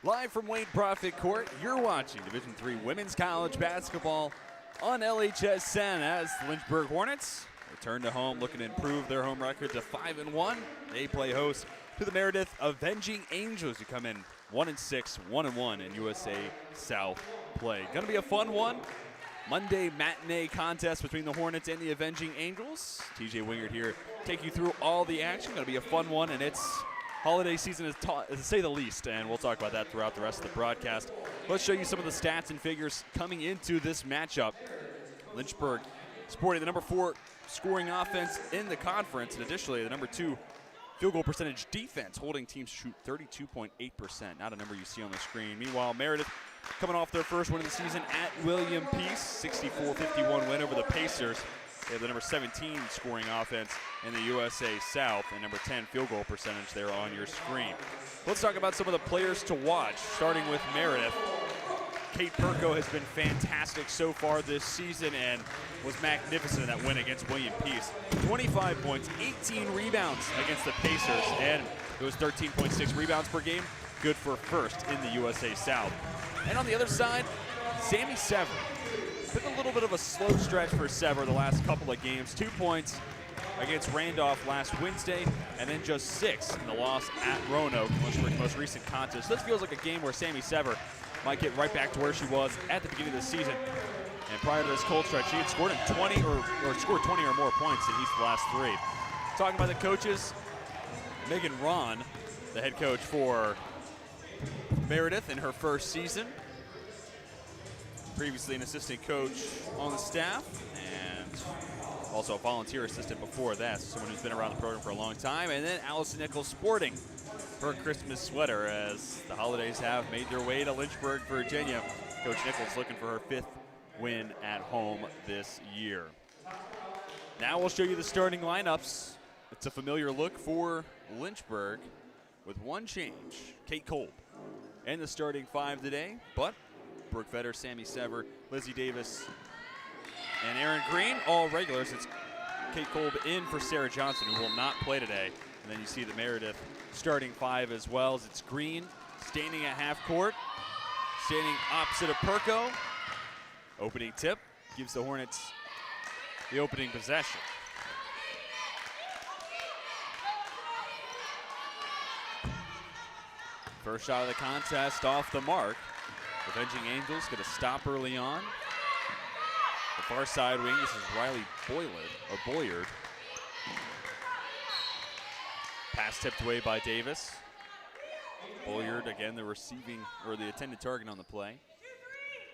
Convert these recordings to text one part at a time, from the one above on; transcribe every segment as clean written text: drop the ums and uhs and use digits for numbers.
Live from Wayne Profit Court, you're watching Division III Women's College Basketball on LHSN as the Lynchburg Hornets return to home, looking to improve their home record to 5-1. They play host to the Meredith Avenging Angels, who come in 1-6, 1-1 in USA South play. Going to be a fun one. Monday matinee contest between the Hornets and the Avenging Angels. TJ Wingard here, take you through all the action. Going to be a fun one, and it's holiday season to say the least, and we'll talk about that throughout the rest of the broadcast. Let's show you some of the stats and figures coming into this matchup. Lynchburg sporting the number 4 scoring offense in the conference, and additionally the number 2 field goal percentage defense, holding teams shoot 32.8%, not a number you see on the screen. Meanwhile, Meredith coming off their first win of the season at William Peace, 64-51 win over the Pacers. They have the number 17 scoring offense in the USA South and number 10 field goal percentage there on your screen. Let's talk about some of the players to watch, starting with Meredith. Kate Perko has been fantastic so far this season and was magnificent in that win against William Peace. 25 points, 18 rebounds against the Pacers, and it was 13.6 rebounds per game, good for first in the USA South. And on the other side, Sammy Sever. Been a little bit of a slow stretch for Sever the last couple of games. 2 points against Randolph last Wednesday, and then just 6 in the loss at Roanoke, Lynchburg's most recent contest. This feels like a game where Sammy Sever might get right back to where she was at the beginning of the season. And prior to this cold stretch, she had scored 20 or more points in each of the last 3. Talking about the coaches, Megan Ron, the head coach for Meredith in her first season. Previously an assistant coach on the staff and also a volunteer assistant before that, so someone who's been around the program for a long time. And then Allison Nichols sporting her Christmas sweater as the holidays have made their way to Lynchburg, Virginia. Coach Nichols looking for her 5th win at home this year. Now we'll show you the starting lineups. It's a familiar look for Lynchburg with one change. Kate Kolb in the starting 5 today, but Brooke Vetter, Sammy Sever, Lizzie Davis, and Aaron Green, all regulars. It's Kate Kolb in for Sarah Johnson, who will not play today. And then you see the Meredith starting 5 as well, as it's Green standing at half court, standing opposite of Perko. Opening tip gives the Hornets the opening possession. First shot of the contest off the mark. Avenging Angels going to stop early on. The far side wing, this is Riley Boyard. Pass tipped away by Davis. Boyard, again, the intended target on the play.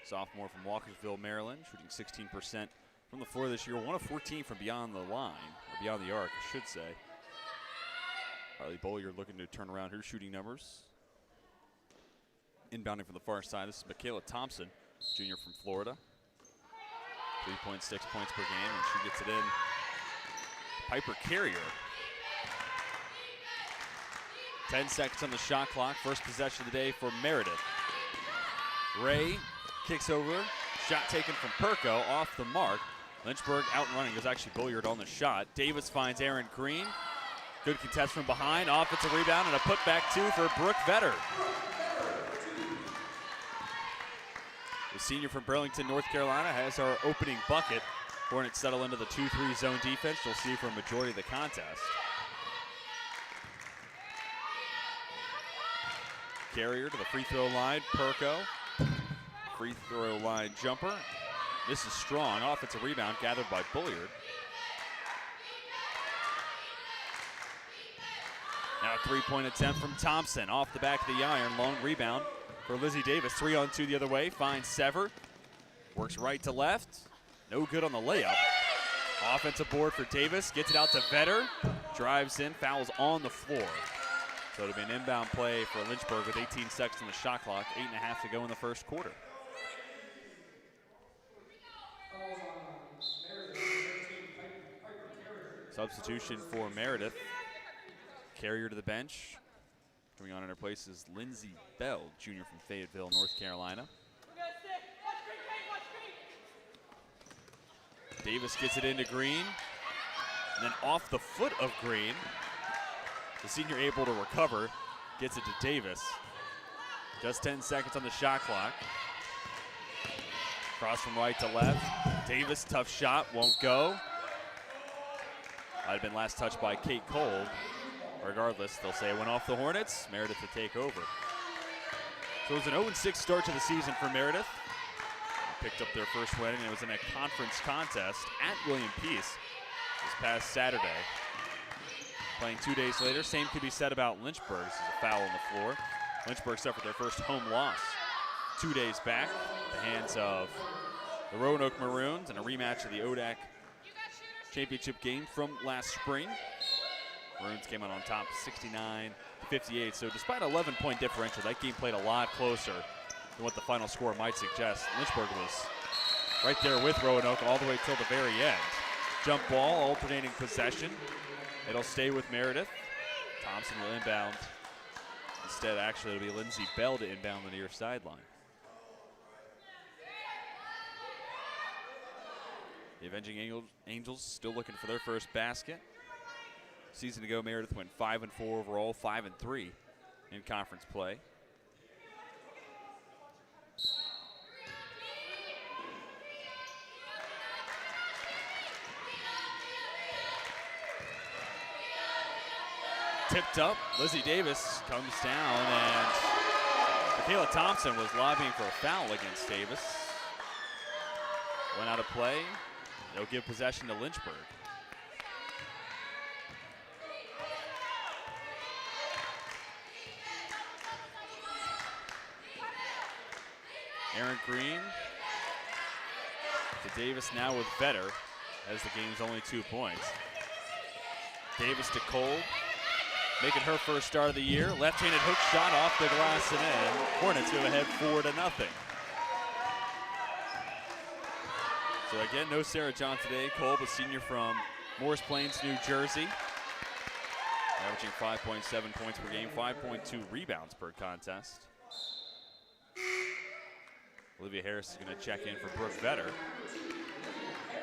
Sophomore from Walkersville, Maryland, shooting 16% from the floor this year. 1 of 14 from beyond the line, or beyond the arc, I should say. Riley Boyard looking to turn around her shooting numbers. Inbounding from the far side, this is Michaela Thompson, junior from Florida. 3.6 points per game, and she gets it in. Piper Carrier. 10 seconds on the shot clock. First possession of the day for Meredith. Ray kicks over. Shot taken from Perko, off the mark. Lynchburg out and running. There's actually Boyard on the shot. Davis finds Aaron Green. Good contest from behind. Offensive rebound and a putback 2 for Brooke Vetter. The senior from Burlington, North Carolina, has our opening bucket. Hornets settle into the 2-3 zone defense. You'll see for a majority of the contest. Carrier to the free throw line. Perko. Free throw line jumper. This is strong. Offensive rebound gathered by Boyard. Now a 3-point attempt from Thompson. Off the back of the iron. Long rebound for Lizzie Davis. 3-on-2 the other way. Finds Sever. Works right to left. No good on the layup. Offensive board for Davis. Gets it out to Vetter. Drives in. Fouls on the floor. So it'll be an inbound play for Lynchburg with 18 seconds on the shot clock. 8.5 to go in the first quarter. Substitution for Meredith. Carrier to the bench. Coming on in her place is Lindsay Bell, junior from Fayetteville, North Carolina. Davis gets it into Green. And then off the foot of Green, the senior able to recover, gets it to Davis. Just 10 seconds on the shot clock. Cross from right to left. Davis, tough shot, won't go. Might have been last touched by Kate Kolb. Regardless, they'll say it went off the Hornets. Meredith to take over. So it was an 0-6 start to the season for Meredith. They picked up their first win, and it was in a conference contest at William Peace this past Saturday. Playing 2 days later, same could be said about Lynchburg. This is a foul on the floor. Lynchburg suffered their first home loss 2 days back at the hands of the Roanoke Maroons in a rematch of the ODAC championship game from last spring. Maroons came out on top 69-58. So despite an 11-point differential, that game played a lot closer than what the final score might suggest. Lynchburg was right there with Roanoke all the way till the very end. Jump ball, alternating possession. It'll stay with Meredith. Thompson will inbound. Instead, actually, it'll be Lindsay Bell to inbound the near sideline. The Avenging Angels still looking for their first basket. Season ago, Meredith went 5-4 overall, 5-3 in conference play. Tipped up, Lizzie Davis comes down, and Michaela Thompson was lobbying for a foul against Davis. Went out of play. They'll give possession to Lynchburg. Aaron Green to Davis now with Vetter as the game's only 2 points. Davis to Kolb, making her first start of the year. Left-handed hook shot off the glass and in. Hornets go ahead 4-0. So again, no Sarah John today. Kolb, a senior from Morris Plains, New Jersey. Averaging 5.7 points per game, 5.2 rebounds per contest. Olivia Harris is going to check in for Brooke Vetter.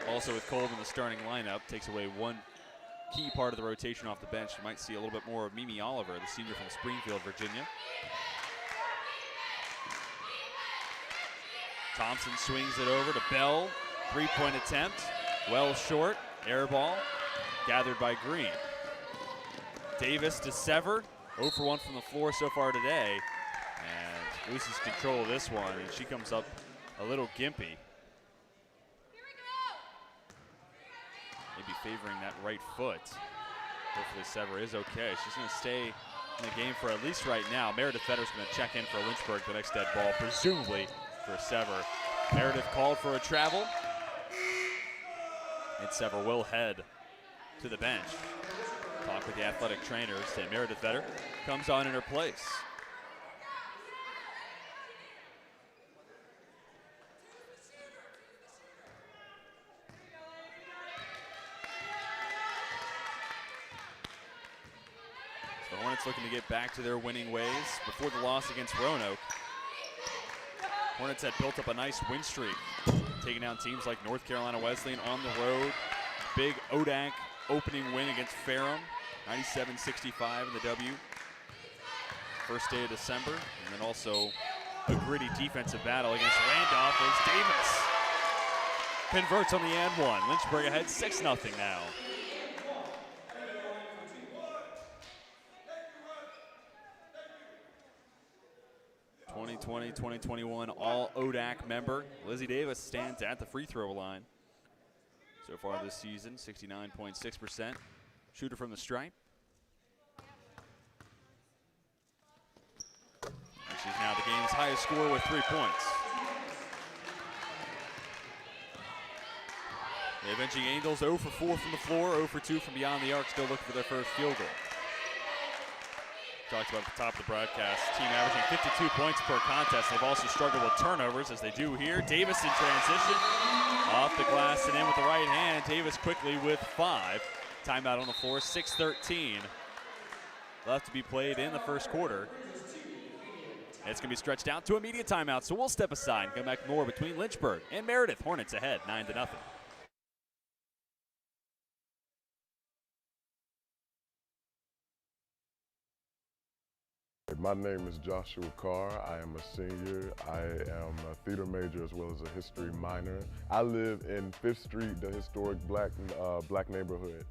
Also with Kolb in the starting lineup, takes away one key part of the rotation off the bench. You might see a little bit more of Mimi Oliver, the senior from Springfield, Virginia. Thompson swings it over to Bell. Three-point attempt, well short, air ball, gathered by Green. Davis to Sever, 0 for 1 from the floor so far today, and loses control of this one, and she comes up a little gimpy. Maybe favoring that right foot. Hopefully Sever is okay. She's going to stay in the game for at least right now. Meredith Vetter's going to check in for Lynchburg, the next dead ball, presumably for Sever. Meredith called for a travel. And Sever will head to the bench. Talk with the athletic trainers, and Meredith Vetter comes on in her place. The Hornets looking to get back to their winning ways before the loss against Roanoke. Hornets had built up a nice win streak, taking down teams like North Carolina Wesleyan on the road. Big ODAC opening win against Ferrum, 97-65 in the W. First day of December, and then also a gritty defensive battle against Randolph as Davis converts on the and one. Lynchburg ahead 6-0 now. (2020-2021) all ODAC member Lizzie Davis stands at the free throw line. So far this season, 69.6% shooter from the stripe. And she's now the game's highest scorer with 3 points. The Avenging Angels 0 for 4 from the floor, 0 for 2 from beyond the arc, still looking for their first field goal. Talked about at the top of the broadcast, team averaging 52 points per contest. They've also struggled with turnovers, as they do here. Davis in transition, off the glass and in with the right hand. Davis quickly with 5. Timeout on the floor, 6:13 left to be played in the first quarter. It's going to be stretched out to immediate timeout, so we'll step aside and come back more between Lynchburg and Meredith. Hornets ahead, 9-0. My name is Joshua Carr. I am a senior. I am a theater major as well as a history minor. I live in 5th Street, the historic black neighborhood.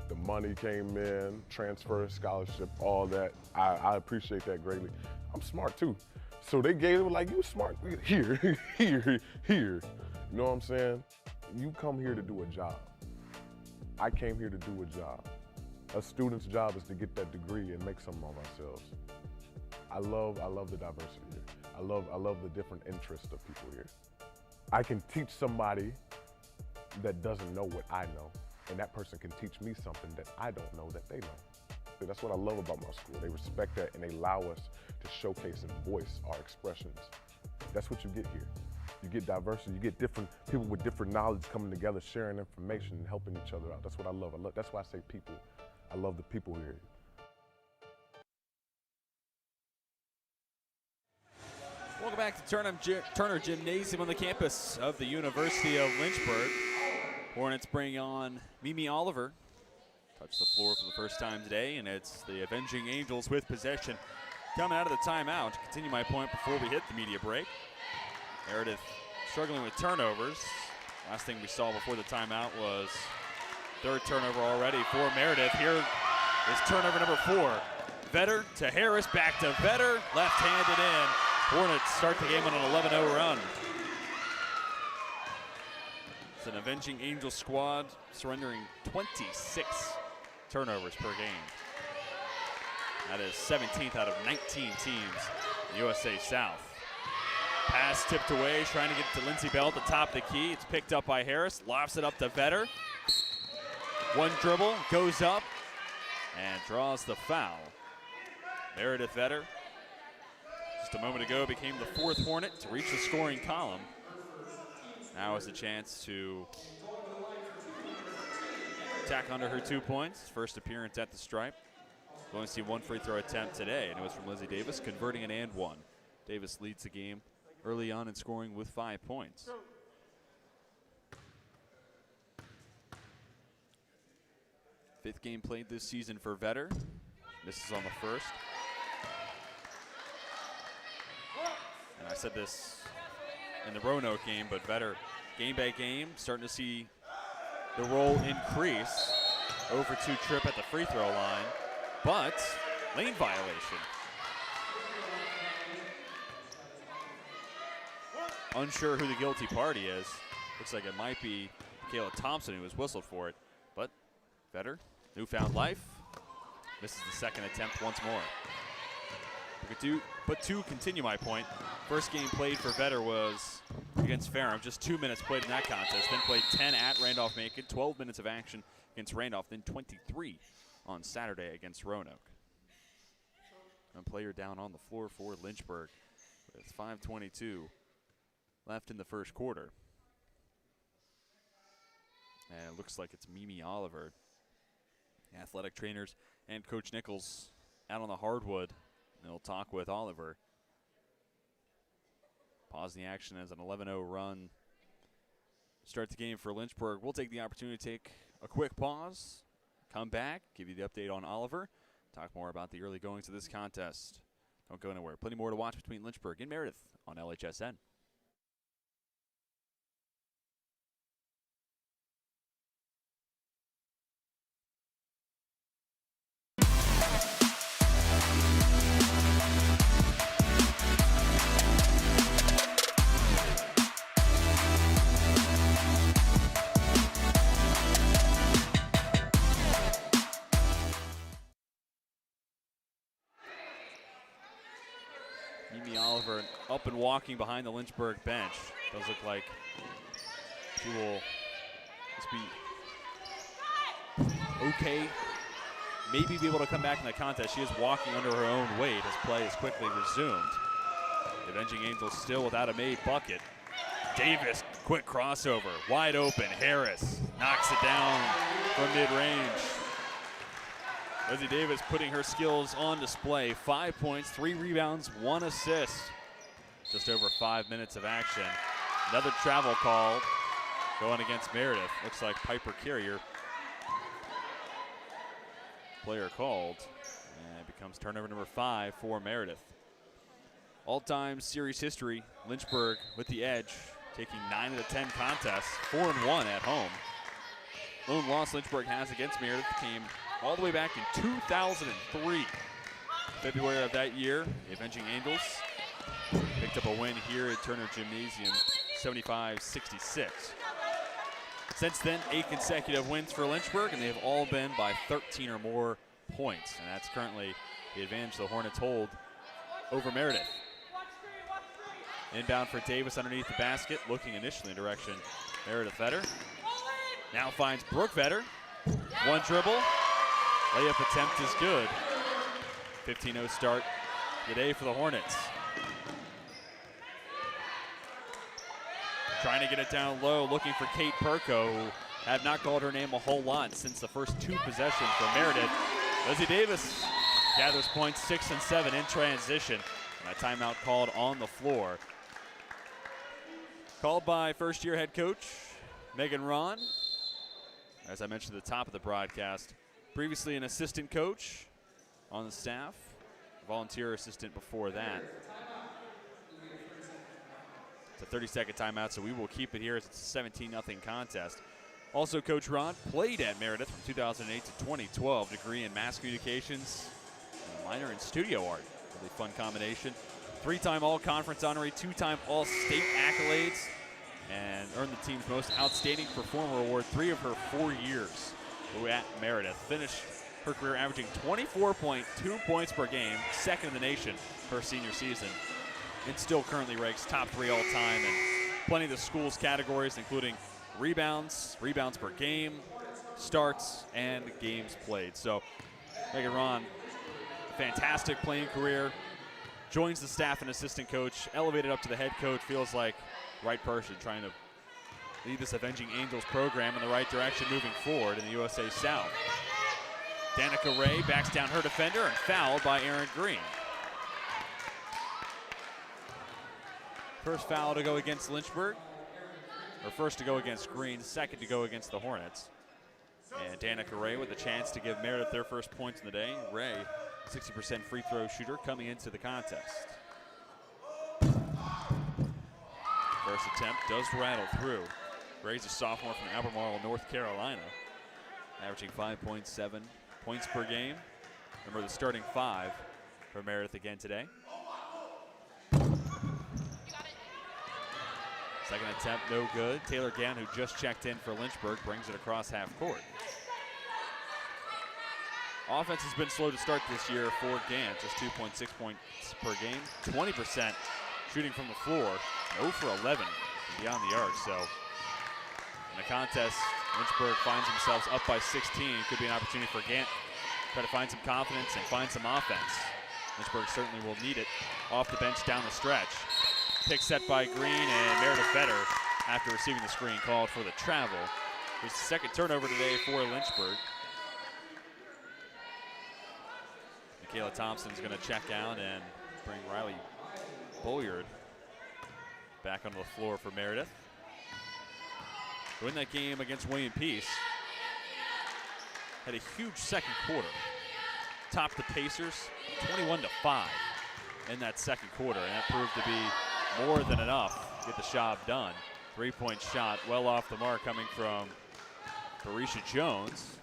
The money came in, transfer, scholarship, all that. I appreciate that greatly. I'm smart too. So they gave it like, you smart, here, here, here. You know what I'm saying? You come here to do a job. I came here to do a job. A student's job is to get that degree and make something of ourselves. I love the diversity here. I love the different interests of people here. I can teach somebody that doesn't know what I know, and that person can teach me something that I don't know that they know. So that's what I love about my school. They respect that and they allow us to showcase and voice our expressions. That's what you get here. You get diversity, you get different people with different knowledge coming together, sharing information and helping each other out. That's what I love. That's why I say people. I love the people here. Welcome back to Turner Gymnasium on the campus of the University of Lynchburg. Hornets bring on Mimi Oliver. Touched the floor for the first time today, and it's the Avenging Angels with possession. Coming out of the timeout to continue my point before we hit the media break. Meredith struggling with turnovers. Last thing we saw before the timeout was third turnover already for Meredith. Here is turnover number 4. Vetter to Harris, back to Vetter, left-handed in. Hornets start the game on an 11-0 run. It's an Avenging Angels squad surrendering 26 turnovers per game. That is 17th out of 19 teams in the USA South. Pass tipped away, trying to get to Lindsey Bell at the top of the key. It's picked up by Harris, lofts it up to Vetter. One dribble, goes up, and draws the foul. Meredith Vetter, just a moment ago, became the 4th Hornet to reach the scoring column. Now is a chance to tack under her 2 points. First appearance at the stripe. We've only seen one free throw attempt today, and it was from Lizzie Davis, converting an and one. Davis leads the game early on in scoring with 5 points. Fifth game played this season for Vetter. Misses on the first. And I said this in the Roanoke game, but Vetter, game by game, starting to see the role increase. 0-for-2 trip at the free throw line, but lane violation. Unsure who the guilty party is. Looks like it might be Kayla Thompson who was whistled for it, but Vetter, newfound life, misses the second attempt once more. But to continue my point, first game played for Vetter was against Ferrum, just 2 minutes played in that contest, then played 10 at Randolph-Macon, 12 minutes of action against Randolph, then 23 on Saturday against Roanoke. A player down on the floor for Lynchburg with 5:22 left in the first quarter. And it looks like it's Mimi Oliver. Athletic trainers and Coach Nichols out on the hardwood. And they'll talk with Oliver. Pause the action as an 11-0 run. Start the game for Lynchburg. We'll take the opportunity to take a quick pause, come back, give you the update on Oliver, talk more about the early goings of this contest. Don't go anywhere. Plenty more to watch between Lynchburg and Meredith on LHSN. Mimi Oliver up and walking behind the Lynchburg bench. Does look like she will just be okay. Maybe be able to come back in the contest. She is walking under her own weight as play is quickly resumed. The Avenging Angels still without a made bucket. Davis, quick crossover, wide open. Harris knocks it down from mid-range. Lizzie Davis putting her skills on display. 5 points, 3 rebounds, 1 assist. Just over 5 minutes of action. Another travel call going against Meredith. Looks like Piper Carrier. Player called, and it becomes comes turnover number 5 for Meredith. All-time series history, Lynchburg with the edge, taking 9 of the 10 contests, 4-1 at home. Lone loss Lynchburg has against Meredith came all the way back in 2003. February of that year, the Avenging Angels picked up a win here at Turner Gymnasium, 75-66. Since then, 8 consecutive wins for Lynchburg, and they've all been by 13 or more points. And that's currently the advantage the Hornets hold over Meredith. Inbound for Davis underneath the basket, looking initially in direction Meredith Vetter. Now finds Brooke Vetter. One dribble. Layup attempt is good. 15-0 start the day for the Hornets. Trying to get it down low, looking for Kate Perko, who have not called her name a whole lot since the first 2 possessions for Meredith. Lizzie Davis gathers points 6 and 7 in transition. And a timeout called on the floor. Called by first-year head coach Megan Ron. As I mentioned at the top of the broadcast, previously an assistant coach on the staff, volunteer assistant before that. It's a 30-second timeout, so we will keep it here as it's a 17-0 contest. Also, Coach Ron played at Meredith from 2008 to 2012, degree in mass communications, minor in studio art. Really fun combination. 3-time all-conference honoree, 2-time all-state accolades, and earned the team's most outstanding performer award 3 of her 4 years at Meredith. Finished her career averaging 24.2 points per game, second in the nation her senior season. And still currently ranks top 3 all-time in plenty of the school's categories, including rebounds per game, starts, and games played. So Megan Ron, fantastic playing career, joins the staff and assistant coach, elevated up to the head coach, feels like right person trying to lead this Avenging Angels program in the right direction moving forward in the USA South. Danica Ray backs down her defender and fouled by Erin Green. First foul to go against Lynchburg, or first to go against Green, second to go against the Hornets. And Danica Ray with a chance to give Meredith their first points in the day. Ray, 60% free throw shooter coming into the contest. First attempt does rattle through. Ray's a sophomore from Albemarle, North Carolina, averaging 5.7 points per game. Remember the starting 5 for Meredith again today. Second attempt, no good. Taylor Gann, who just checked in for Lynchburg, brings it across half court. Offense has been slow to start this year for Gann, just 2.6 points per game, 20% shooting from the floor, 0 for 11 beyond the arc. So in the contest, Lynchburg finds themselves up by 16. Could be an opportunity for Gann to try to find some confidence and find some offense. Lynchburg certainly will need it off the bench down the stretch. Pick set by Green, and Meredith Vetter, after receiving the screen, called for the travel. It's the second turnover today for Lynchburg. Michaela Thompson's going to check out and bring Riley Bolliard back onto the floor for Meredith. To win that game against William Peace, had a huge second quarter. Topped the Pacers 21-5 in that second quarter, and that proved to be more than enough to get the job done. 3-point shot well off the mark coming from Barisha Jones.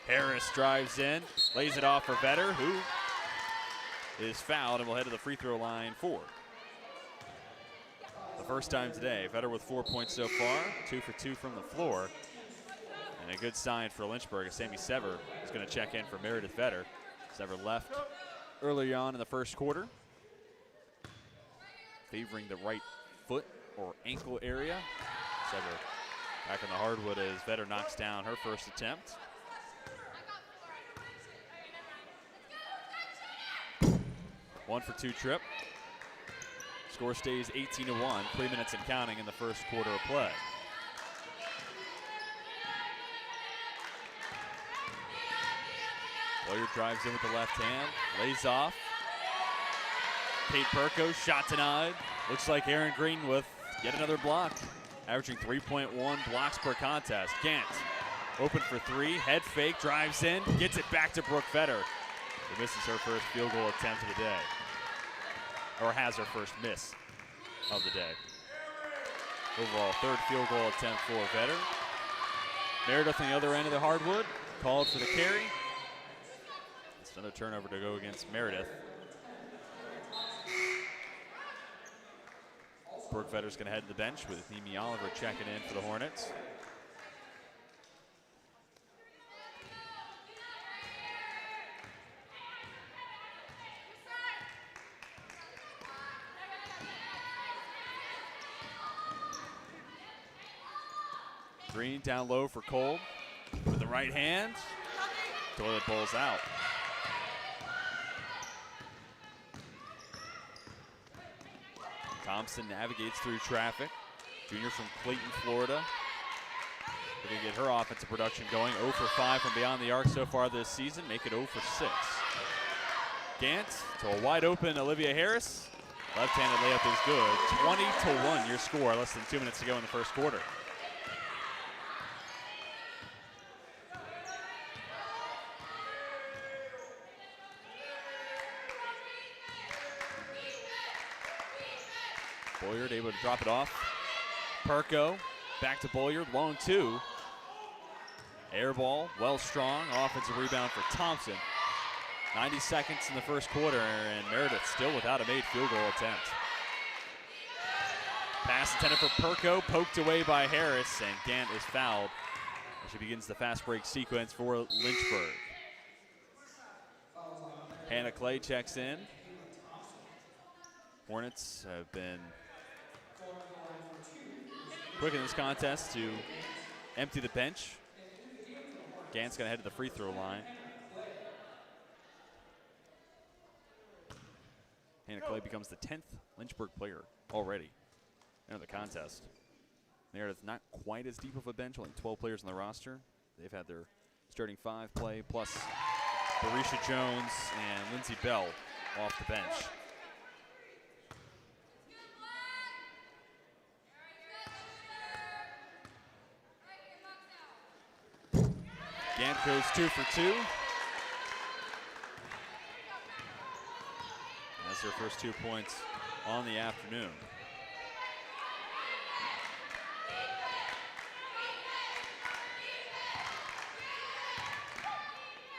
Harris drives in, lays it off for Vetter, who is fouled and will head to the free throw line 4. The first time today, Vetter with 4 points so far, 2 for 2 from the floor. And a good sign for Lynchburg as Sammy Sever is going to check in for Meredith Vetter. Sever left early on in the first quarter, favoring the right foot or ankle area. Sever back on the hardwood as Vetter knocks down her first attempt. One for 2 trip. Score stays 18-1, 3 minutes and counting in the first quarter of play. Boyer drives in with the left hand, lays off. Kate Perko, shot denied. Looks like Erin Green with yet another block, averaging 3.1 blocks per contest. Gant Open for three, head fake, drives in, gets it back to Brooke Fetter. Who misses her first field goal attempt of the day. Or has her first miss of the day. Overall, third field goal attempt for Vetter. Meredith on the other end of the hardwood, called for the carry. It's another turnover to go against Meredith. Brooke Vetter's going to head to the bench with Mimi Oliver checking in for the Hornets. Green down low for Kolb with the right hand. Toilet bowls out. Thompson navigates through traffic. Junior from Clayton, Florida. Going to get her offensive production going. 0 for 5 from beyond the arc so far this season. Make it 0 for 6. Gant to a wide open Olivia Harris. Left-handed layup is good. 20-1 your score. Less than 2 minutes to go in the first quarter. Boyard able to drop it off. Perko back to Boyard, long two. Air ball, well strong. Offensive rebound for Thompson. 90 seconds in the first quarter, and Meredith still without a made field goal attempt. Pass intended for Perko, poked away by Harris, and Gant is fouled as she begins the fast break sequence for Lynchburg. Hannah Clay checks in. Hornets have been quick in this contest to empty the bench. Gant's going to head to the free throw line. Hannah Clay becomes the 10th Lynchburg player already in the contest. Meredith not quite as deep of a bench, only 12 players on the roster. They've had their starting 5 play, plus Barisha Jones and Lindsay Bell off the bench. Gant goes 2 for 2. That's her first 2 points on the afternoon.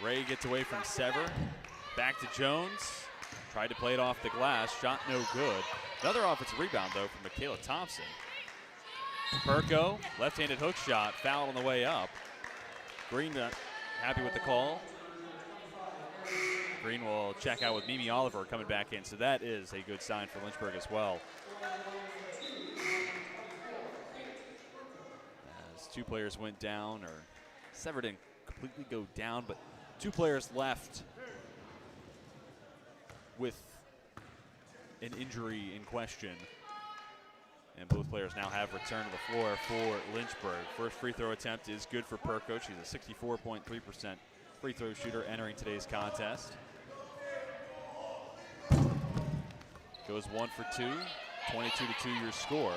Ray gets away from Sever. Back to Jones. Tried to play it off the glass. Shot no good. Another offensive rebound, though, from Michaela Thompson. Perko, left-handed hook shot. Fouled on the way up. Green happy with the call. Green will check out with Mimi Oliver coming back in, so that is a good sign for Lynchburg as well. As 2 players went down, or Sever didn't completely go down, but 2 players left with an injury in question. And both players now have returned to the floor for Lynchburg. First free throw attempt is good for Perko. She's a 64.3% free throw shooter entering today's contest. Goes 1 for 2, 22-2 your score.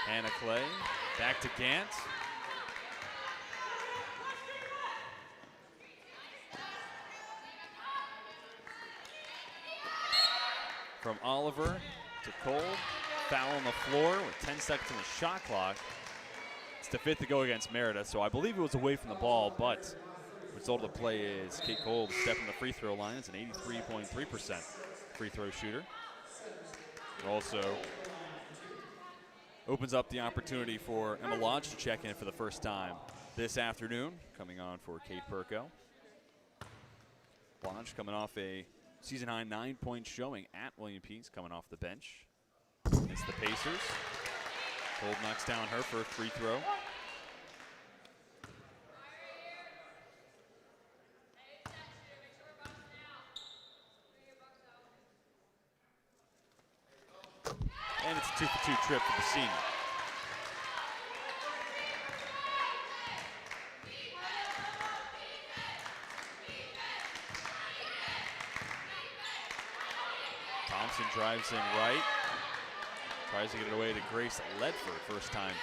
Hannah Clay, back to Gant. From Oliver to Kolb. Foul on the floor with 10 seconds on the shot clock. It's the 5th to go against Meredith, so I believe it was away from the ball, but the result of the play is Kate Kolb stepping the free throw line. It's an 83.3% free throw shooter. It also opens up the opportunity for Emma Lodge to check in for the first time this afternoon, coming on for Kate Perko. Lodge coming off a season-high 9-point showing at William Pease, coming off the bench. It's the Pacers. Kolb knocks down her first free throw. And it's a 2-for-2 trip for the senior. Thompson drives in right. Tries to get it away to Grace Ledford. First time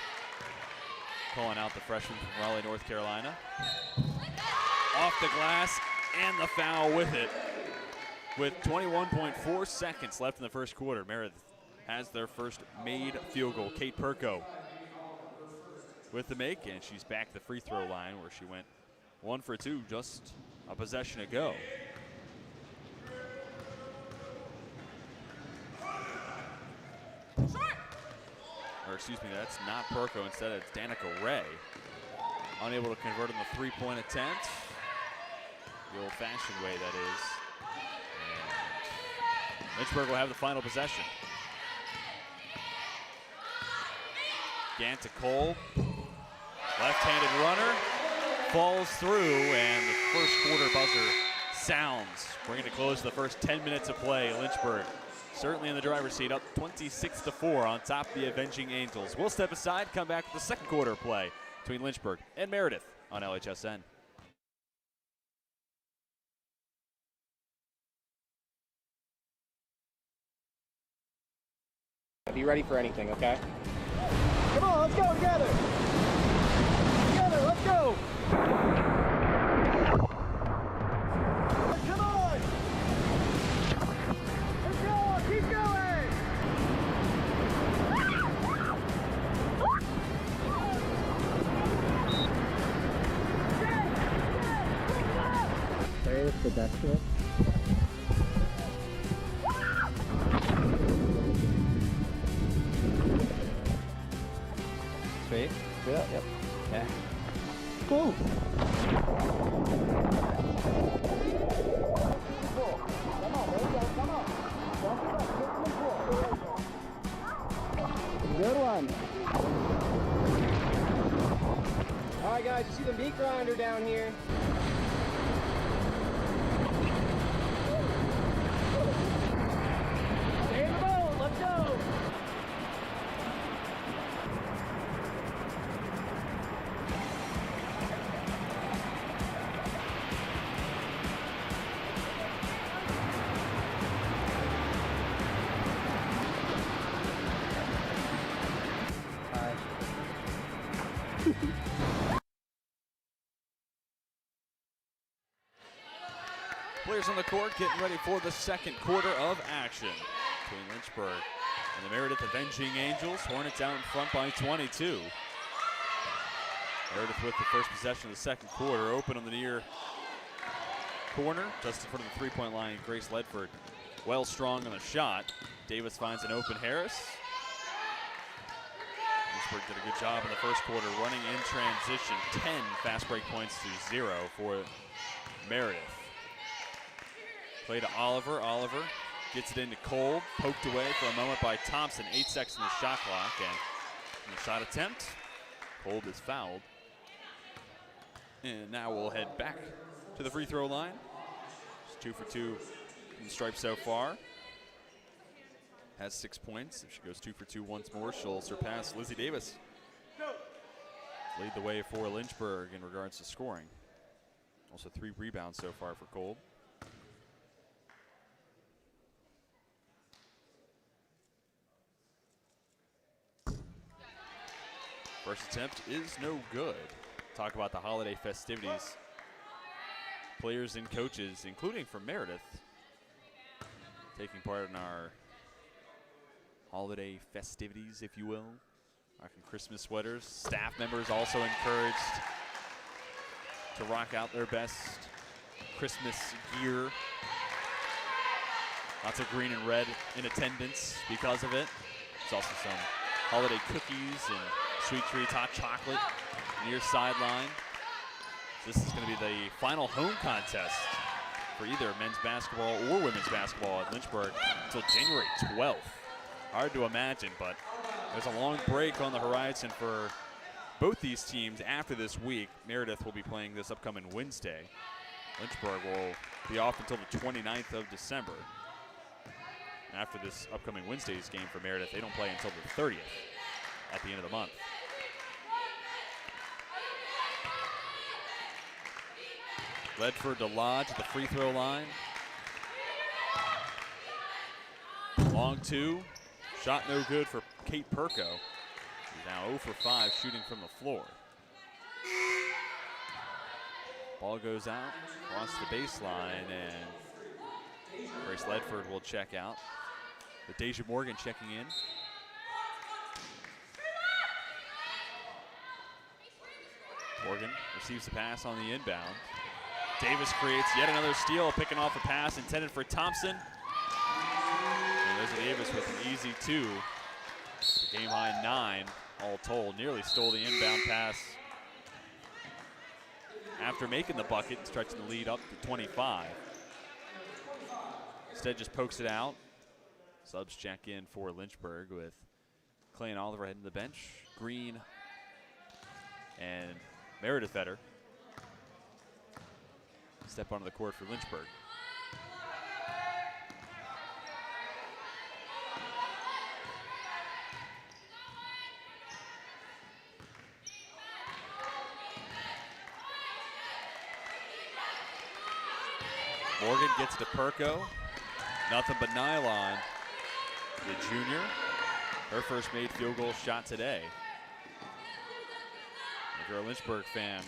calling out the freshman from Raleigh, North Carolina. Off the glass and the foul with it. With 21.4 seconds left in the first quarter, Meredith has their first made field goal. Kate Perko with the make, and she's back to the free throw line where she went 1 for 2 just a possession ago. Or excuse me, that's not Perko. Instead, it's Danica Ray. Unable to convert on the three-point attempt. The old-fashioned way, that is. And Lynchburg will have the final possession. Gant to Cole. Left-handed runner. Falls through, and the first quarter buzzer sounds. Bringing to close the first 10 minutes of play. Lynchburg certainly in the driver's seat, up 26-4 on top of the Avenging Angels. We'll step aside, come back with the second quarter play between Lynchburg and Meredith on LHSN. Be ready for anything, okay? Come on, let's go together. Together, let's go. Come on. Let's go, keep going. There's the best hit. Straight? Yeah, yep. Yeah. Cool. Good one. All right, guys, you see the meat grinder down here? Stay in the boat. Let's go. Players on the court getting ready for the second quarter of action between Lynchburg and the Meredith Avenging Angels. Hornets out in front by 22. Meredith with the first possession of the second quarter. Open on the near corner, just in front of the three-point line. Grace Ledford well strong on the shot. Davis finds an open Harris. Lynchburg did a good job in the first quarter running in transition. 10 fast break points to 0 for Meredith. Play to Oliver. Oliver gets it into Cole. Poked away for a moment by Thompson. 8 seconds in the shot clock. And in the shot attempt, Cole is fouled. And now we'll head back to the free throw line. It's 2 for 2 in the stripe so far. Has 6 points. If she goes 2 for 2 once more, she'll surpass Lizzie Davis. Lead the way for Lynchburg in regards to scoring. Also 3 rebounds so far for Cole. First attempt is no good. Talk about the holiday festivities. Players and coaches, including from Meredith, taking part in our holiday festivities, if you will. Rocking Christmas sweaters. Staff members also encouraged to rock out their best Christmas gear. Lots of green and red in attendance because of it. There's also some holiday cookies and Sweet Treats hot chocolate near sideline. This is going to be the final home contest for either men's basketball or women's basketball at Lynchburg until January 12th. Hard to imagine, but there's a long break on the horizon for both these teams after this week. Meredith will be playing this upcoming Wednesday. Lynchburg will be off until the 29th of December. And after this upcoming Wednesday's game for Meredith, they don't play until the 30th at the end of the month. Ledford to Lodge at the free throw line. Long 2. Shot no good for Kate Perko. She's now 0 for 5 shooting from the floor. Ball goes out, across the baseline, and Grace Ledford will check out. But Deja Morgan checking in. Morgan receives the pass on the inbound. Davis creates yet another steal, picking off a pass intended for Thompson. And Lizzie Davis with an easy 2. Game high 9, all told. Nearly stole the inbound pass after making the bucket and stretching the lead up to 25. Instead just pokes it out. Subs check in for Lynchburg with Clay and Oliver heading to the bench. Green and Meredith Vetter step onto the court for Lynchburg. Morgan gets to Perko. Nothing but nylon. The junior, her first made field goal shot today. If you're a Lynchburg fan,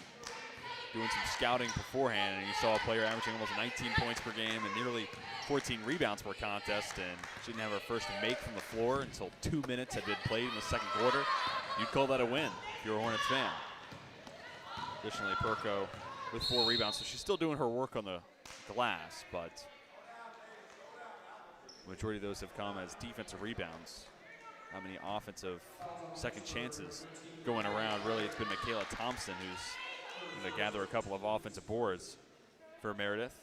doing some scouting beforehand, and you saw a player averaging almost 19 points per game and nearly 14 rebounds per contest, and she didn't have her first make from the floor until 2 minutes had been played in the second quarter, you'd call that a win if you're a Hornets fan. Additionally, Perko with 4 rebounds, so she's still doing her work on the glass, but the majority of those have come as defensive rebounds. Not many offensive second chances going around. Really, it's been Michaela Thompson who's going to gather a couple of offensive boards for Meredith.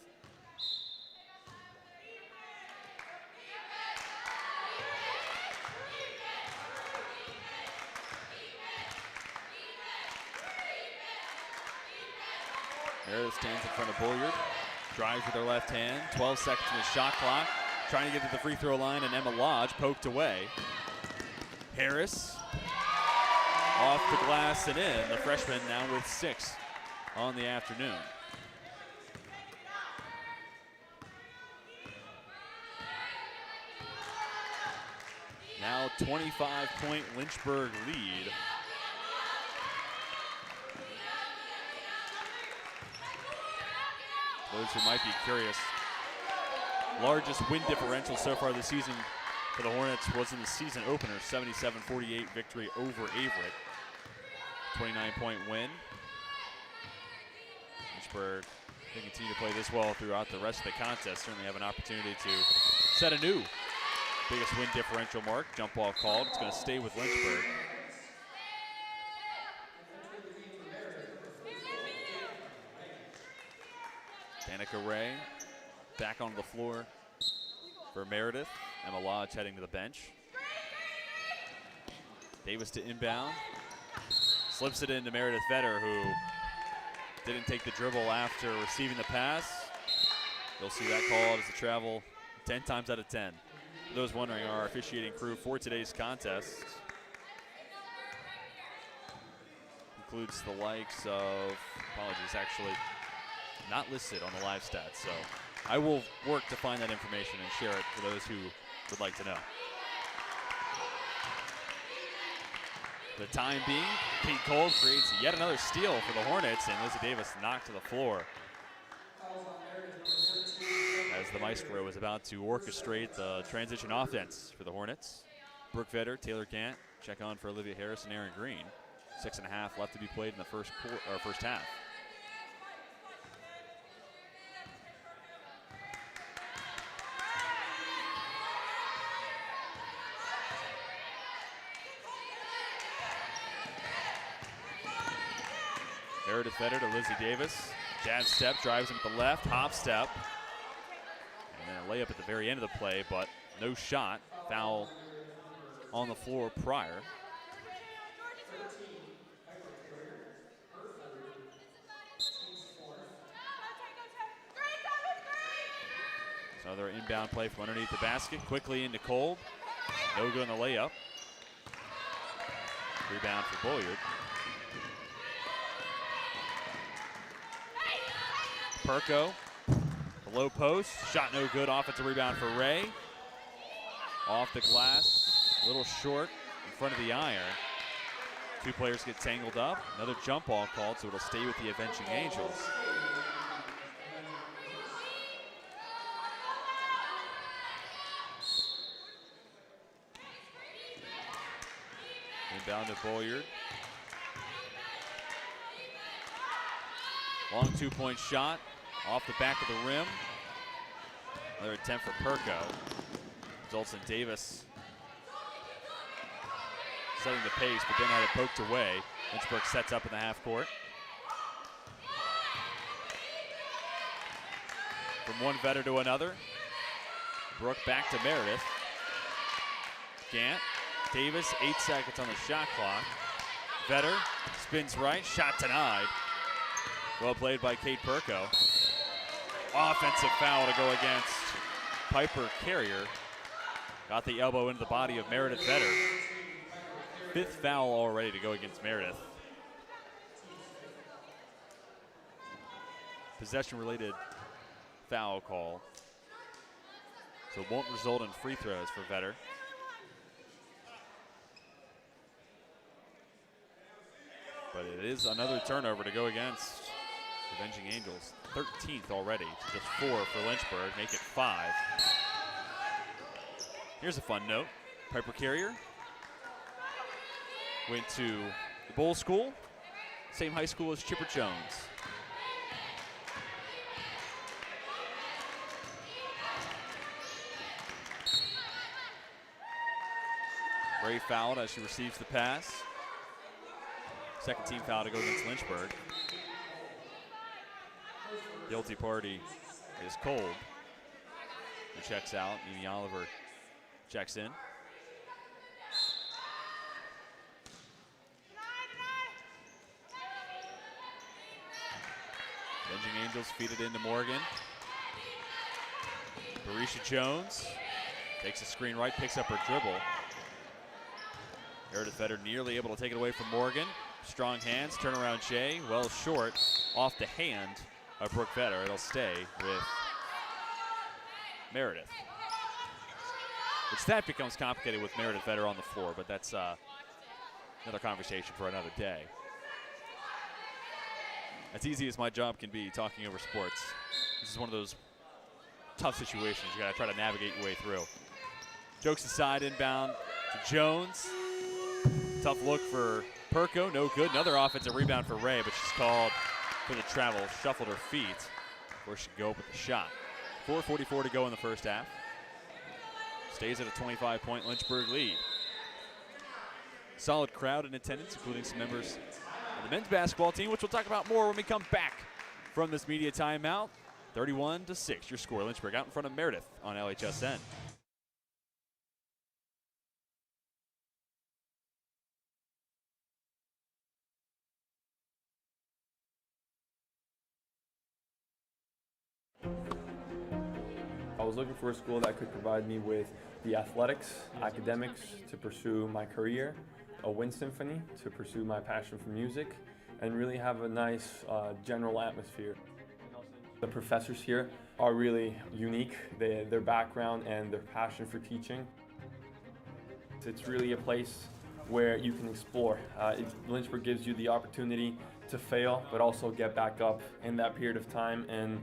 Meredith stands in front of Bulliard, drives with her left hand, 12 seconds in the shot clock, trying to get to the free throw line, and Emma Lodge poked away. Harris off the glass and in. The freshman now with 6 on the afternoon. Now 25-point Lynchburg lead. Those who might be curious, largest win differential so far this season for the Hornets was in the season opener, 77-48 victory over Averett. 29-point win. Lynchburg can continue to play this well throughout the rest of the contest. Certainly have an opportunity to set a new biggest win differential mark. Jump ball called. It's going to stay with Lynchburg. Danica Ray back onto the floor for Meredith. Emma Lodge heading to the bench. Davis to inbound. Slips it into Meredith Vetter, who didn't take the dribble after receiving the pass. You'll see that called as a travel 10 times out of 10. For those wondering, our officiating crew for today's contest includes the likes of, apologies, actually not listed on the live stats. So I will work to find that information and share it for those who would like to know. For the time being, Kate Cole creates yet another steal for the Hornets, and Lizzie Davis knocked to the floor as the Maestro was about to orchestrate the transition offense for the Hornets. Brooke Vetter, Taylor Gant, check on for Olivia Harris and Aaron Green. 6.5 left to be played in the first half. Meredith Vetter to Lizzie Davis. Jab step, drives him with the left, hop step. And then a layup at the very end of the play, but no shot. Foul on the floor prior. So another inbound play from underneath the basket. Quickly into Kolb. No good on the layup. Rebound for Bulliard. Perko, the low post, shot no good, offensive rebound for Ray. Off the glass, a little short, front of the iron. Two players get tangled up. Another jump ball called, so it'll stay with the Avenging Angels. Inbound to Boyard. Long two-point shot off the back of the rim. Another attempt for Perko. Results in Davis setting the pace, but then had it poked away. Lynchburg sets up in the half court. From one Vetter to another. Brooke back to Meredith. Gant. Davis, 8 seconds on the shot clock. Vetter spins right, shot denied. Well played by Kate Perko. Offensive foul to go against Piper Carrier. Got the elbow into the body of Meredith Vetter. 5th foul already to go against Meredith. Possession-related foul call. So it won't result in free throws for Vetter. But it is another turnover to go against Avenging Angels. 13th already to just 4 for Lynchburg, make it 5. Here's a fun note. Piper Carrier went to the Bowl School, same high school as Chipper Jones. Ray fouled as she receives the pass. Second team foul to go against Lynchburg. Guilty party is Kolb, who checks out. Mimi Oliver checks in. Avenging Angels feed it into Morgan. Barisha Jones takes a screen right, picks up her dribble. Meredith Vetter nearly able to take it away from Morgan. Strong hands, turnaround Shea, well short, off the hand of Brooke Vetter. It'll stay with Meredith. Which that becomes complicated with Meredith Vetter on the floor, but that's another conversation for another day. As easy as my job can be talking over sports, this is one of those tough situations you gotta try to navigate your way through. Jokes aside, inbound to Jones. Tough look for Perko, no good. Another offensive rebound for Ray, but she's called for the travel, shuffled her feet before she could go up with the shot. 4:44 to go in the first half. Stays at a 25-point Lynchburg lead. Solid crowd in attendance, including some members of the men's basketball team, which we'll talk about more when we come back from this media timeout. 31-6, your score. Lynchburg out in front of Meredith on LHSN. I was looking for a school that could provide me with the athletics, academics to pursue my career, a wind symphony to pursue my passion for music, and really have a nice general atmosphere. The professors here are really unique, their background and their passion for teaching. It's really a place where you can explore. Lynchburg gives you the opportunity to fail, but also get back up in that period of time and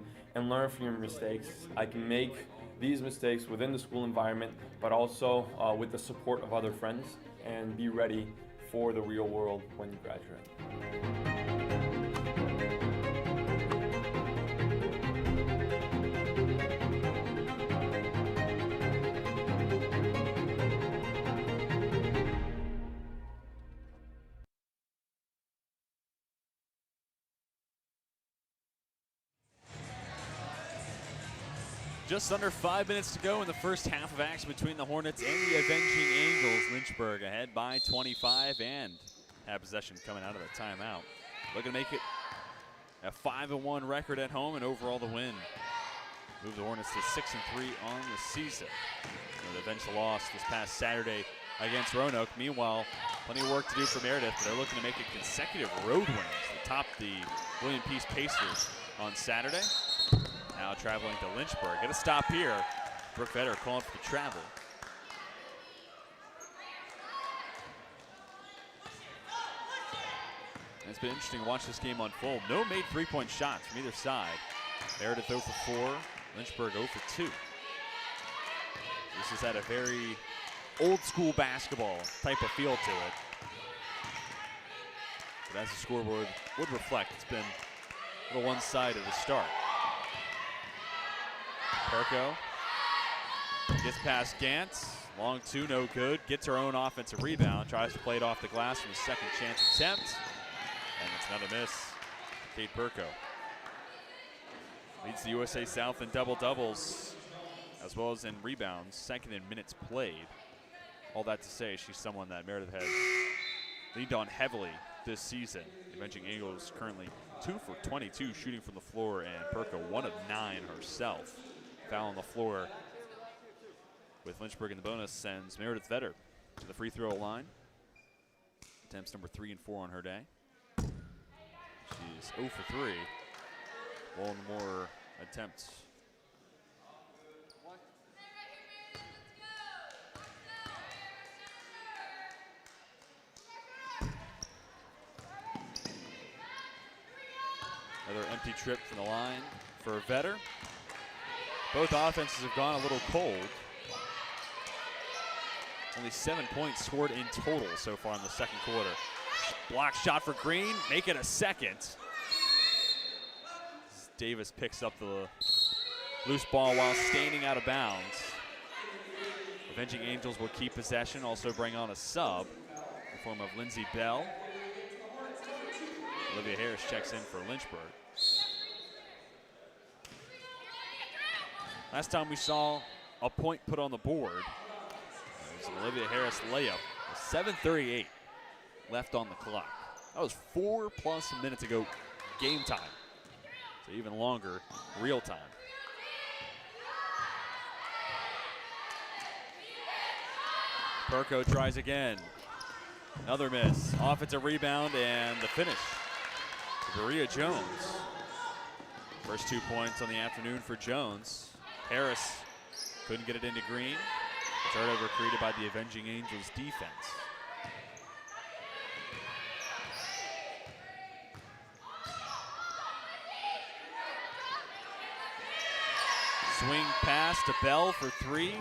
learn from your mistakes. I can make these mistakes within the school environment, but also with the support of other friends, and be ready for the real world when you graduate. Just under 5 minutes to go in the first half of action between the Hornets and the Avenging Angels. Lynchburg ahead by 25 and have possession coming out of the timeout. Looking to make it a 5-1 record at home and overall the win. Move the Hornets to 6-3 on the season. They avenged the loss this past Saturday against Roanoke. Meanwhile, plenty of work to do for Meredith, but they're looking to make it consecutive road wins. They topped the William Peace Pacers on Saturday. Now traveling to Lynchburg. Get a stop here. Brooke Vetter calling for the travel. It's been interesting to watch this game unfold. No made three-point shots from either side. Meredith 0 for 4, Lynchburg 0 for 2. This has had a very old school basketball type of feel to it. But as the scoreboard would reflect, it's been a little one-sided to start. Perko gets past Gantz. Long two, no good. Gets her own offensive rebound. Tries to play it off the glass from a second chance attempt. And it's another miss. Kate Perko leads the USA South in double-doubles as well as in rebounds, second in minutes played. All that to say, she's someone that Meredith has leaned on heavily this season. The Avenging Angels currently 2 for 22 shooting from the floor, and Perko 1 of 9 herself. Foul on the floor with Lynchburg in the bonus sends Meredith Vetter to the free throw line. Attempts number 3 and 4 on her day. She's 0 for 3. One more attempts. Another empty trip from the line for Vetter. Both offenses have gone a little cold. Only 7 points scored in total so far in the second quarter. Block shot for Green, make it a second. Davis picks up the loose ball while standing out of bounds. Avenging Angels will keep possession, also bring on a sub in the form of Lindsay Bell. Olivia Harris checks in for Lynchburg. Last time we saw a point put on the board, it was an Olivia Harris layup. 7:38 left on the clock. That was 4+ minutes ago, game time. So even longer, real time. Perko tries again. Another miss. Offensive rebound and the finish to Maria Jones. First 2 points on the afternoon for Jones. Harris couldn't get it into Green. Turnover created by the Avenging Angels defense. Swing pass to Bell for 3.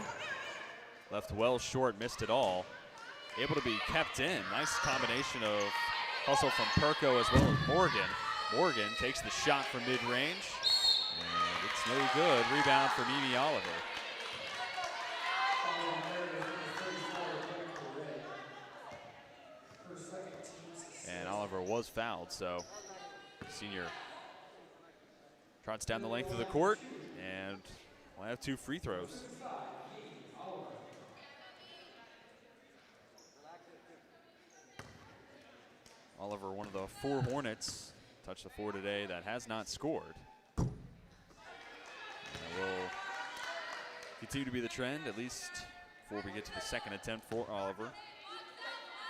Left well short, missed it all. Able to be kept in. Nice combination of hustle from Perko as well as Morgan. Morgan takes the shot from mid-range. And it's no good. Rebound for Mimi Oliver. And Oliver was fouled, so senior trots down the length of the court and we'll have 2 free throws. Oliver, one of the 4 Hornets, touched the 4 today that has not scored. And it will continue to be the trend, at least before we get to the second attempt for Oliver.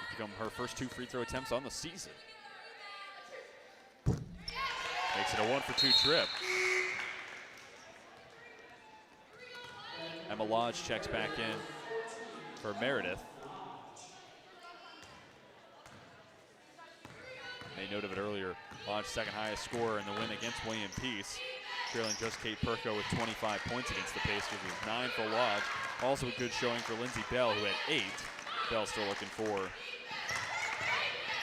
It's become her first 2 free throw attempts on the season. Makes it a 1 for 2 trip. Emma Lodge checks back in for Meredith. Made note of it earlier. Lodge second highest scorer in the win against William Peace. Trailing just Kate Perko with 25 points against the Pacers. It was 9 for Lodge. Also a good showing for Lindsay Bell, who had 8. Bell still looking for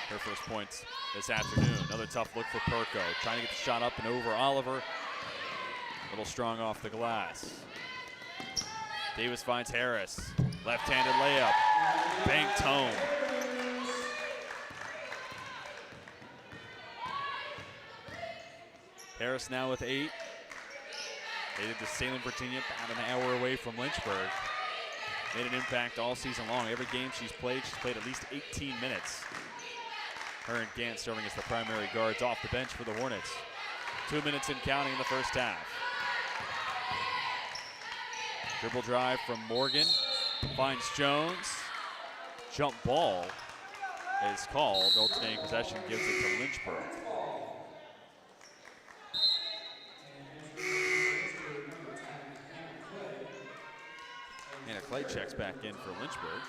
her first points this afternoon. Another tough look for Perko. Trying to get the shot up and over Oliver. A little strong off the glass. Davis finds Harris. Left-handed layup. Banked home. Harris now with 8. Headed to Salem, Virginia, about an hour away from Lynchburg. Made an impact all season long. Every game she's played at least 18 minutes. Her and Gant serving as the primary guards off the bench for the Hornets. 2 minutes and counting in the first half. Dribble drive from Morgan. Finds Jones. Jump ball is called. Alternating possession gives it to Lynchburg. Clay checks back in for Lynchburg.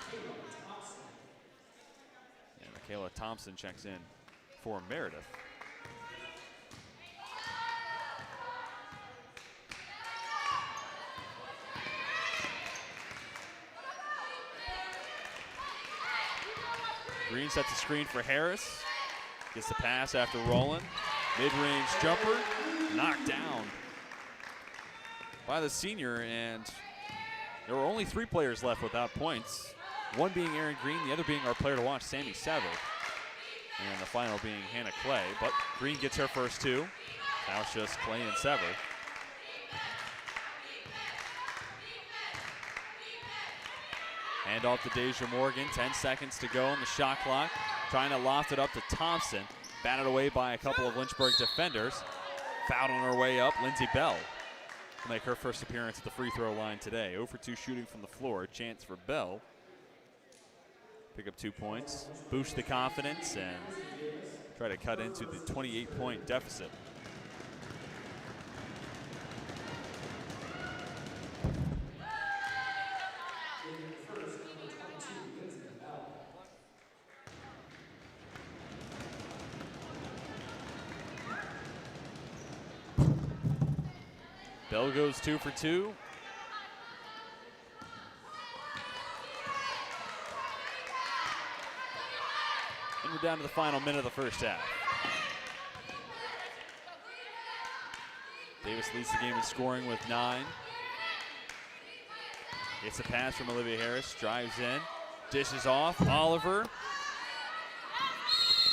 And Michaela Thompson checks in for Meredith. Green sets a screen for Harris. Gets the pass after rolling. Mid-range jumper, knocked down by the senior, and there were only 3 players left without points. One being Aaron Green, the other being our player to watch, Sammy Sever. And the final being Hannah Clay, but Green gets her first 2. Now it's just Clay and Sever. Hand off to Deja Morgan, 10 seconds to go on the shot clock. Trying to loft it up to Thompson. Batted away by a couple of Lynchburg defenders. Fouled on her way up, Lindsay Bell will make her first appearance at the free throw line today. 0 for 2 shooting from the floor, a chance for Bell. Pick up 2 points, boost the confidence, and try to cut into the 28-point deficit. Bell goes 2 for 2. And we're down to the final minute of the first half. Davis leads the game in scoring with 9. Gets a pass from Olivia Harris, drives in, dishes off. Oliver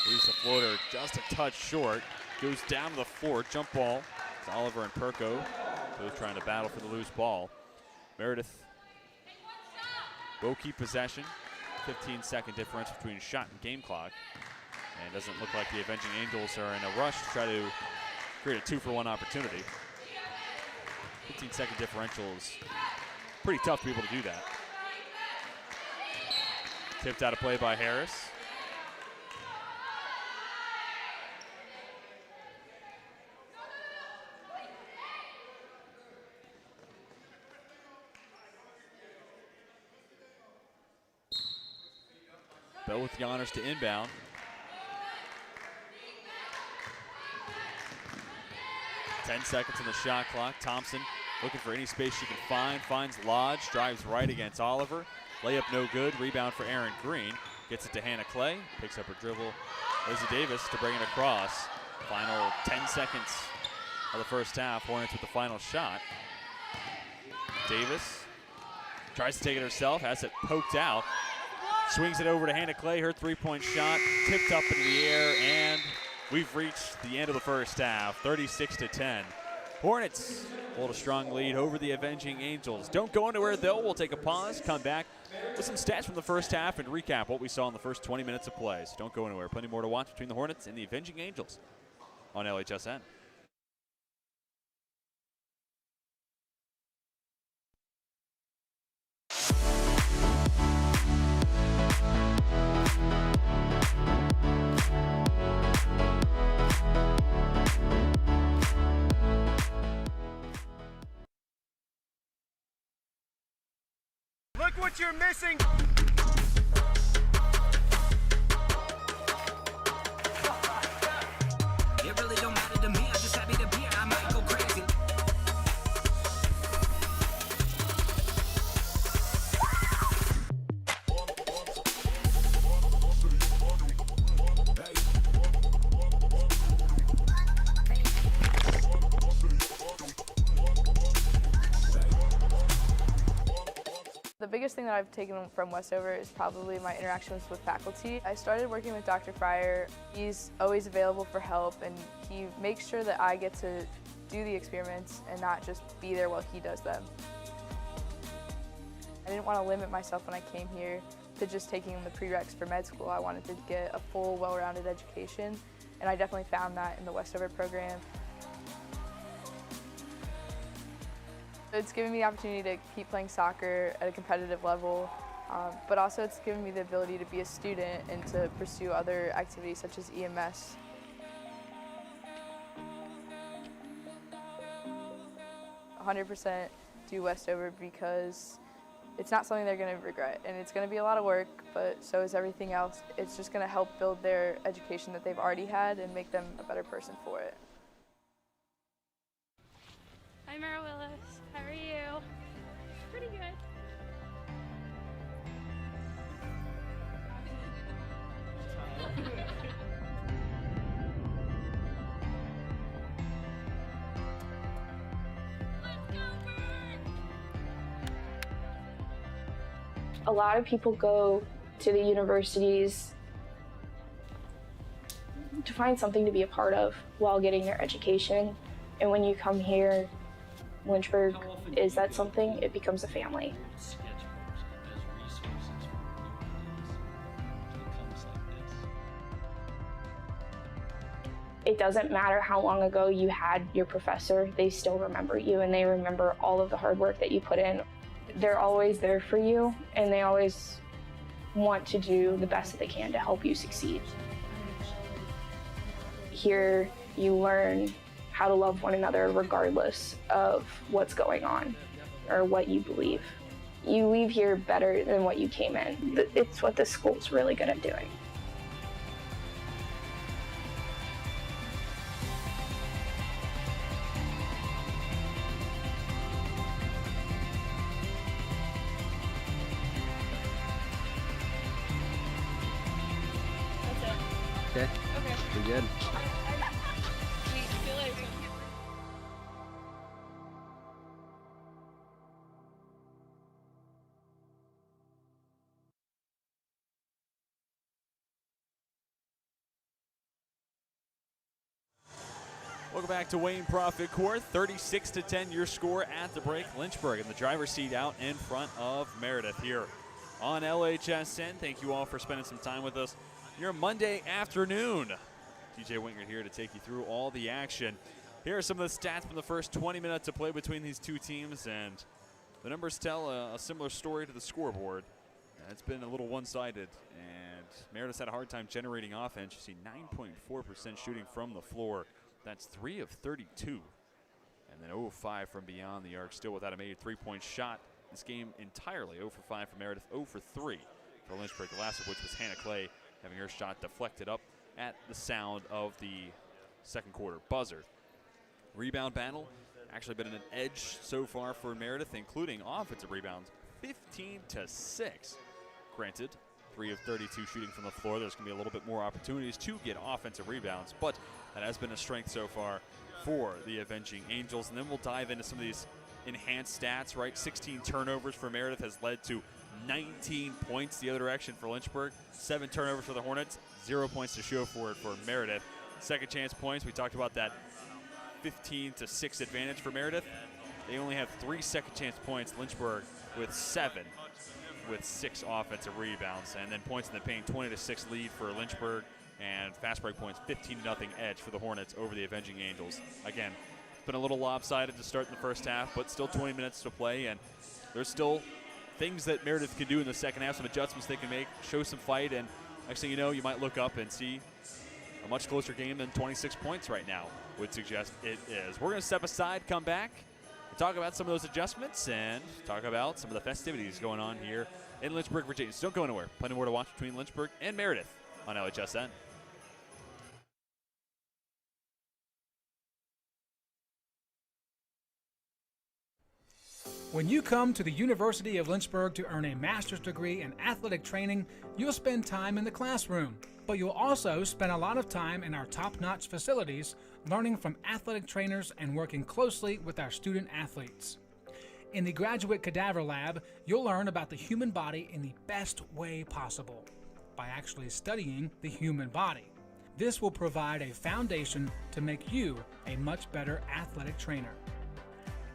leaves the floater just a touch short. Goes down to the floor, jump ball. It's Oliver and Perko both trying to battle for the loose ball. Meredith will keep possession. 15-second difference between shot and game clock. And it doesn't look like the Avenging Angels are in a rush to try to create a 2-for-1 opportunity. 15-second differential is pretty tough to be able to do that. Tipped out of play by Harris. Bell with the honors to inbound. Ten seconds on the shot clock. Thompson looking for any space she can find. Finds Lodge, drives right against Oliver. Layup no good. Rebound for Aaron Green. Gets it to Hannah Clay. Picks up her dribble. Lizzie Davis to bring it across. Final 10 seconds of the first half. Hornets with the final shot. Davis tries to take it herself. Has it poked out. Swings it over to Hannah Clay, her 3-point shot, tipped up into the air, and we've reached the end of the first half, 36-10. Hornets hold a strong lead over the Avenging Angels. Don't go anywhere, though. We'll take a pause, come back with some stats from the first half, and recap what we saw in the first 20 minutes of play. So don't go anywhere. Plenty more to watch between the Hornets and the Avenging Angels on LHSN. Look what you're missing. It really don't matter to me. I'm just happy to be here. I might go crazy. The biggest thing that I've taken from Westover is probably my interactions with faculty. I started working with Dr. Fryer. He's always available for help, and he makes sure that I get to do the experiments and not just be there while he does them. I didn't want to limit myself when I came here to just taking the prereqs for med school. I wanted to get a full, well-rounded education, and I definitely found that in the Westover program. It's given me the opportunity to keep playing soccer at a competitive level, but also it's given me the ability to be a student and to pursue other activities such as EMS. "100% do Westover because it's not something they're going to regret. And it's going to be a lot of work, but so is everything else. It's just going to help build their education that they've already had and make them a better person for it. Hi, Mara Willis. How are you? Pretty good. A lot of people go to the universities to find something to be a part of while getting their education. And when you come here, Lynchburg is that something, it becomes a family. It doesn't matter how long ago you had your professor, they still remember you and they remember all of the hard work that you put in. They're always there for you and they always want to do the best that they can to help you succeed. Here you learn how to love one another regardless of what's going on or what you believe. You leave here better than what you came in. It's what this school's really good at doing. Okay. Pretty good. Welcome back to Wayne Profit Court. 36-10 your score at the break. Lynchburg in the driver's seat out in front of Meredith here on LHSN. Thank you all for spending some time with us your Monday afternoon. TJ Wingert here to take you through all the action. Here are some of the stats from the first 20 minutes of play between these two teams, and the numbers tell a similar story to the scoreboard. It's been a little one-sided, and Meredith's had a hard time generating offense. You see 9.4% shooting from the floor. That's 3 of 32. And then 0 of 5 from beyond the arc, still without a made three-point shot. This game entirely 0 for 5 for Meredith, 0 for 3 for Lynchburg, the last of which was Hannah Clay, having her shot deflected up at the sound of the second quarter buzzer. Rebound battle, actually been an edge so far for Meredith, including offensive rebounds, 15-6. Granted, 3 of 32 shooting from the floor. There's going to be a little bit more opportunities to get offensive rebounds, but that has been a strength so far for the Avenging Angels. And then we'll dive into some of these enhanced stats, right? 16 turnovers for Meredith has led to 19 points the other direction for Lynchburg. 7 turnovers for the Hornets, 0 points to show for it for Meredith. Second chance points, we talked about that 15-6 advantage for Meredith. They only have 3 second chance points. Lynchburg with 7, with 6 offensive rebounds. And then points in the paint, 20-6 lead for Lynchburg. And fast break points, 15-0 edge for the Hornets over the Avenging Angels. Again, it's been a little lopsided to start in the first half, but still 20 minutes to play, and there's still things that Meredith can do in the second half, some adjustments they can make, show some fight, and next thing you know, you might look up and see a much closer game than 26 points right now would suggest it is. We're going to step aside, come back, and talk about some of those adjustments and talk about some of the festivities going on here in Lynchburg, Virginia. So don't go anywhere. Plenty more to watch between Lynchburg and Meredith on LHSN. When you come to the University of Lynchburg to earn a master's degree in athletic training, you'll spend time in the classroom, but you'll also spend a lot of time in our top-notch facilities, learning from athletic trainers and working closely with our student athletes. In the Graduate Cadaver Lab, you'll learn about the human body in the best way possible, by actually studying the human body. This will provide a foundation to make you a much better athletic trainer.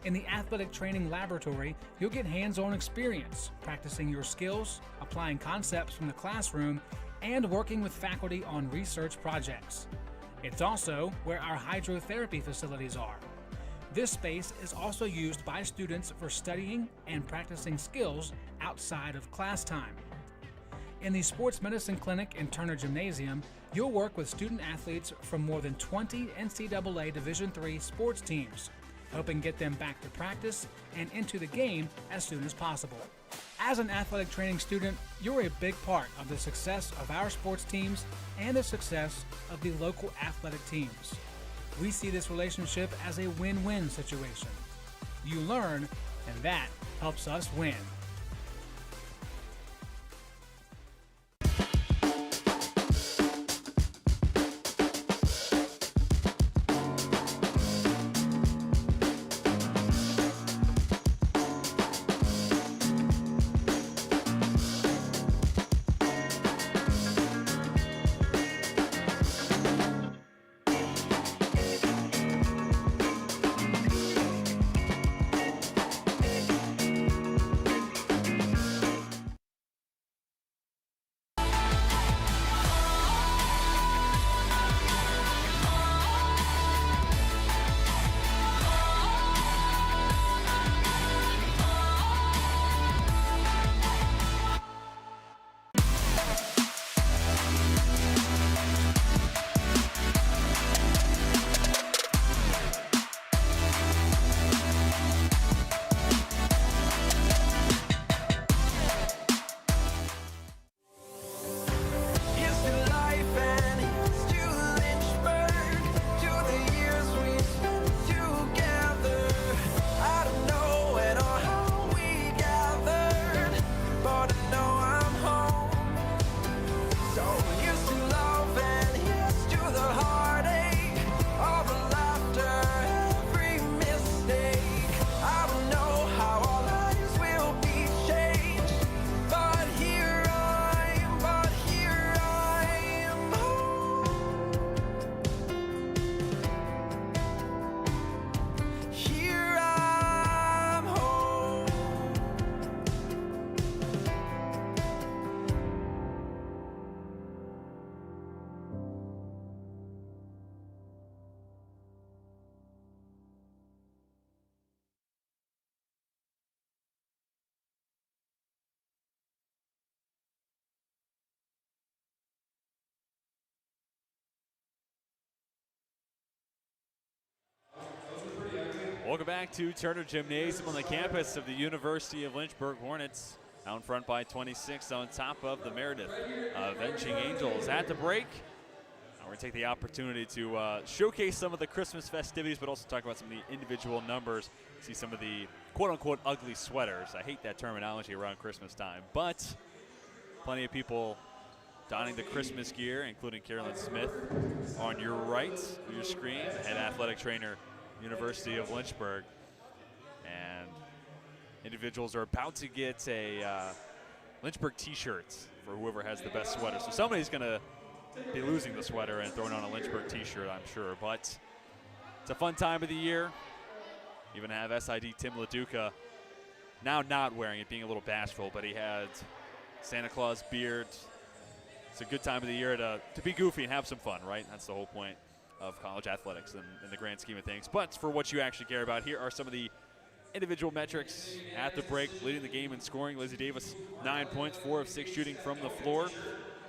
In the Athletic Training Laboratory, you'll get hands-on experience, practicing your skills, applying concepts from the classroom, and working with faculty on research projects. It's also where our hydrotherapy facilities are. This space is also used by students for studying and practicing skills outside of class time. In the Sports Medicine Clinic and Turner Gymnasium, you'll work with student athletes from more than 20 NCAA Division III sports teams. helping get them back to practice and into the game as soon as possible. As an athletic training student, you're a big part of the success of our sports teams and the success of the local athletic teams. We see this relationship as a win-win situation. You learn, and that helps us win. Welcome back to Turner Gymnasium on the campus of the University of Lynchburg Hornets. Out in front by 26 on top of the Meredith Avenging Angels. At the break, we're going to take the opportunity to showcase some of the Christmas festivities, but also talk about some of the individual numbers. See some of the quote-unquote ugly sweaters. I hate that terminology around Christmas time, but plenty of people donning the Christmas gear, including Carolyn Smith on your right of your screen, head athletic trainer, University of Lynchburg. And individuals are about to get a Lynchburg t-shirt for whoever has the best sweater. So somebody's going to be losing the sweater and throwing on a Lynchburg t-shirt, I'm sure. But it's a fun time of the year. Even have SID Tim LaDuca now not wearing it, being a little bashful, but he had Santa Claus beard. It's a good time of the year to be goofy and have some fun, right? That's the whole point of college athletics in the grand scheme of things. But for what you actually care about, here are some of the individual metrics at the break. Leading the game in scoring, Lizzie Davis, 9 points, 4 of 6 shooting from the floor.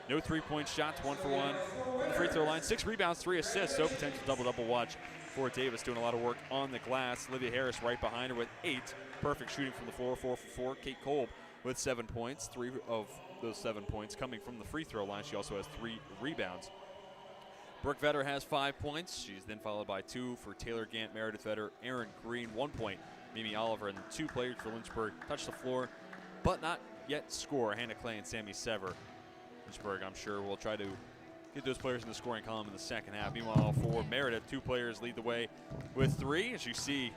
No three-point shots, 1 for 1 from the free throw line. 6 rebounds, 3 assists, so potential double-double watch for Davis, doing a lot of work on the glass. Olivia Harris right behind her with 8. Perfect shooting from the floor, 4 for 4. Kate Kolb with 7 points, 3 of those 7 points coming from the free throw line. She also has 3 rebounds. Brooke Vetter has 5 points. She's then followed by 2 for Taylor Gant, Meredith Vetter, Aaron Green, 1 point. Mimi Oliver, and 2 players for Lynchburg touch the floor, but not yet score. Hannah Clay and Sammy Sever. Lynchburg, I'm sure, will try to get those players in the scoring column in the second half. Meanwhile, for Meredith, 2 players lead the way with 3. As you see,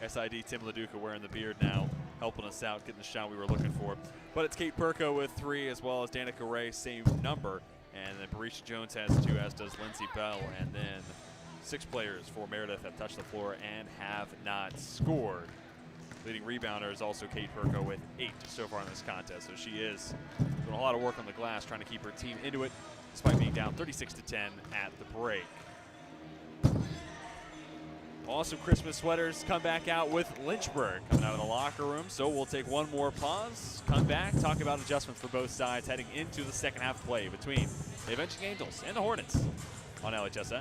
SID Tim LaDuca wearing the beard now, helping us out, getting the shot we were looking for. But it's Kate Perko with 3, as well as Danica Ray, same number. And then Barisha Jones has 2, as does Lindsay Bell. And then 6 players for Meredith have touched the floor and have not scored. Leading rebounder is also Kate Perko with 8 so far in this contest. So she is doing a lot of work on the glass, trying to keep her team into it, despite being down 36-10 at the break. Awesome Christmas sweaters come back out with Lynchburg coming out of the locker room. So we'll take one more pause, come back, talk about adjustments for both sides heading into the second half play between the Avenging Angels and the Hornets on LHSN.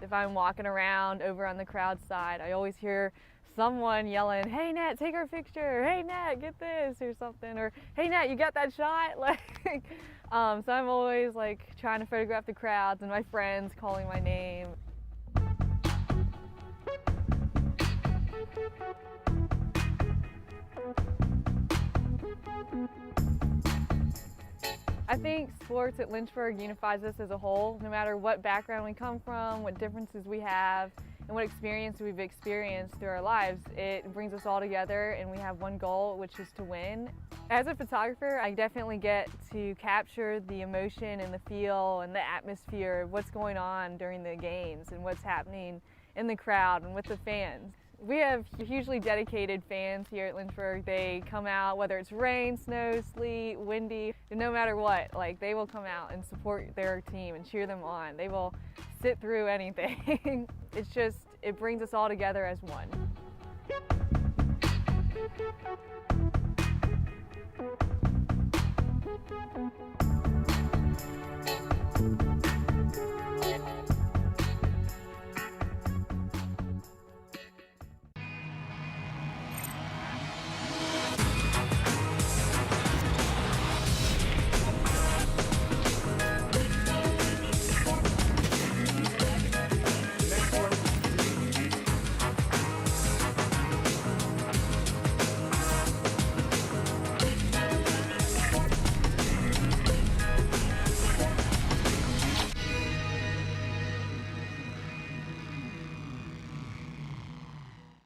If I'm walking around over on the crowd side, I always hear someone yelling, "Hey Nat, take our picture. Hey Nat, get this," or something, or "Hey Nat, you got that shot?" Like, so I'm always like trying to photograph the crowds and my friends calling my name. I think sports at Lynchburg unifies us as a whole. No matter what background we come from, what differences we have, and what experience we've experienced through our lives, it brings us all together and we have one goal, which is to win. As a photographer, I definitely get to capture the emotion and the feel and the atmosphere of what's going on during the games and what's happening in the crowd and with the fans. We have hugely dedicated fans here at Lynchburg. They come out whether it's rain, snow, sleet, windy, no matter what, like they will come out and support their team and cheer them on. They will sit through anything. It's just, it brings us all together as one.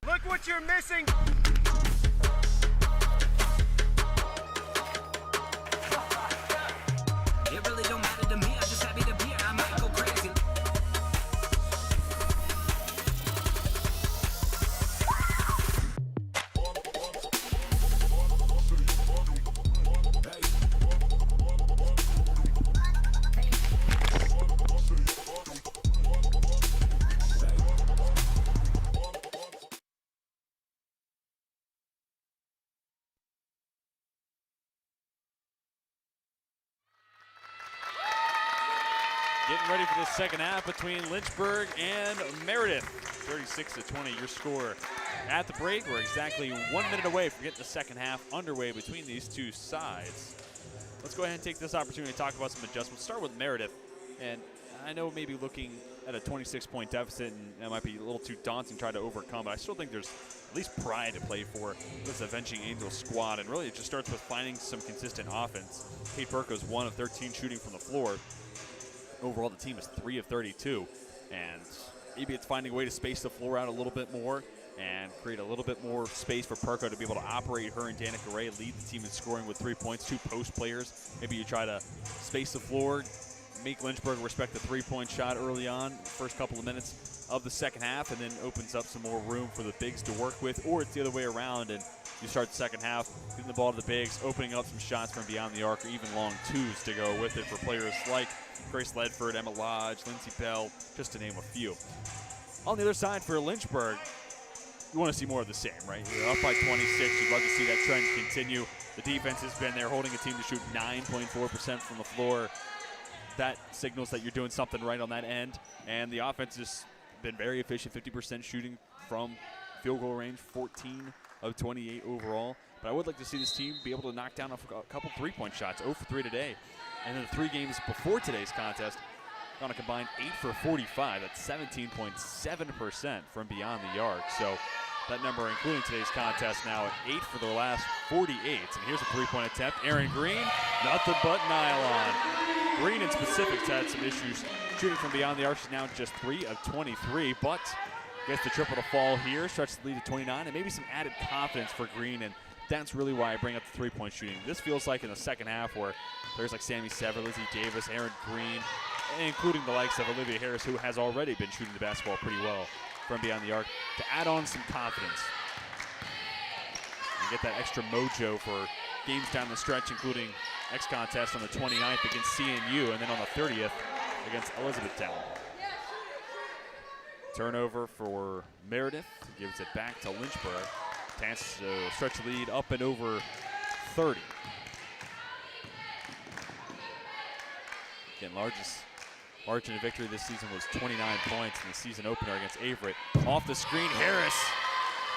Look what you're missing! It really don't matter to me, I'm just happy to be here, I might go crazy. Getting ready for the second half between Lynchburg and Meredith. 36-20, your score at the break. We're exactly 1 minute away from getting the second half underway between these two sides. Let's go ahead and take this opportunity to talk about some adjustments. Start with Meredith. And I know maybe looking at a 26-point deficit, and that might be a little too daunting to try to overcome, but I still think there's at least pride to play for this Avenging Angels squad. And really it just starts with finding some consistent offense. Kate Burko's 1 of 13 shooting from the floor. Overall, the team is 3 of 32, and maybe it's finding a way to space the floor out a little bit more and create a little bit more space for Perko to be able to operate her and Danica Ray, lead the team in scoring with 3 points, 2 post players. Maybe you try to space the floor, make Lynchburg respect the 3-point shot early on, first couple of minutes of the second half, and then opens up some more room for the bigs to work with, or it's the other way around, and you start the second half, getting the ball to the bigs, opening up some shots from beyond the arc, or even long twos to go with it for players like Grace Ledford, Emma Lodge, Lindsay Bell, just to name a few. On the other side for Lynchburg, you want to see more of the same, right? You're up by 26. You'd love to see that trend continue. The defense has been there, holding a team to shoot 9.4% from the floor. That signals that you're doing something right on that end. And the offense has been very efficient, 50% shooting from field goal range, 14 of 28 overall. But I would like to see this team be able to knock down a couple 3-point shots, 0 for 3 today. And in the 3 games before today's contest, on a combined 8 for 45. That's 17.7% from beyond the arc. So that number, including today's contest, now at 8 for the last 48. And here's a 3-point attempt. Erin Green, nothing but nylon. Green in specifics had some issues shooting from beyond the arc. She's now just 3 of 23, but gets the triple to fall here, stretches the lead to 29, and maybe some added confidence for Green. And that's really why I bring up the 3-point shooting. This feels like in the second half where players like Sammy Sever, Lizzie Davis, Erin Green, including the likes of Olivia Harris, who has already been shooting the basketball pretty well from beyond the arc, to add on some confidence and get that extra mojo for games down the stretch, including next contest on the 29th against CNU, and then on the 30th against Elizabethtown. Turnover for Meredith, gives it back to Lynchburg. Chance to stretch the lead up and over 30. Again, largest margin of victory this season was 29 points in the season opener against Averett. Off the screen, Harris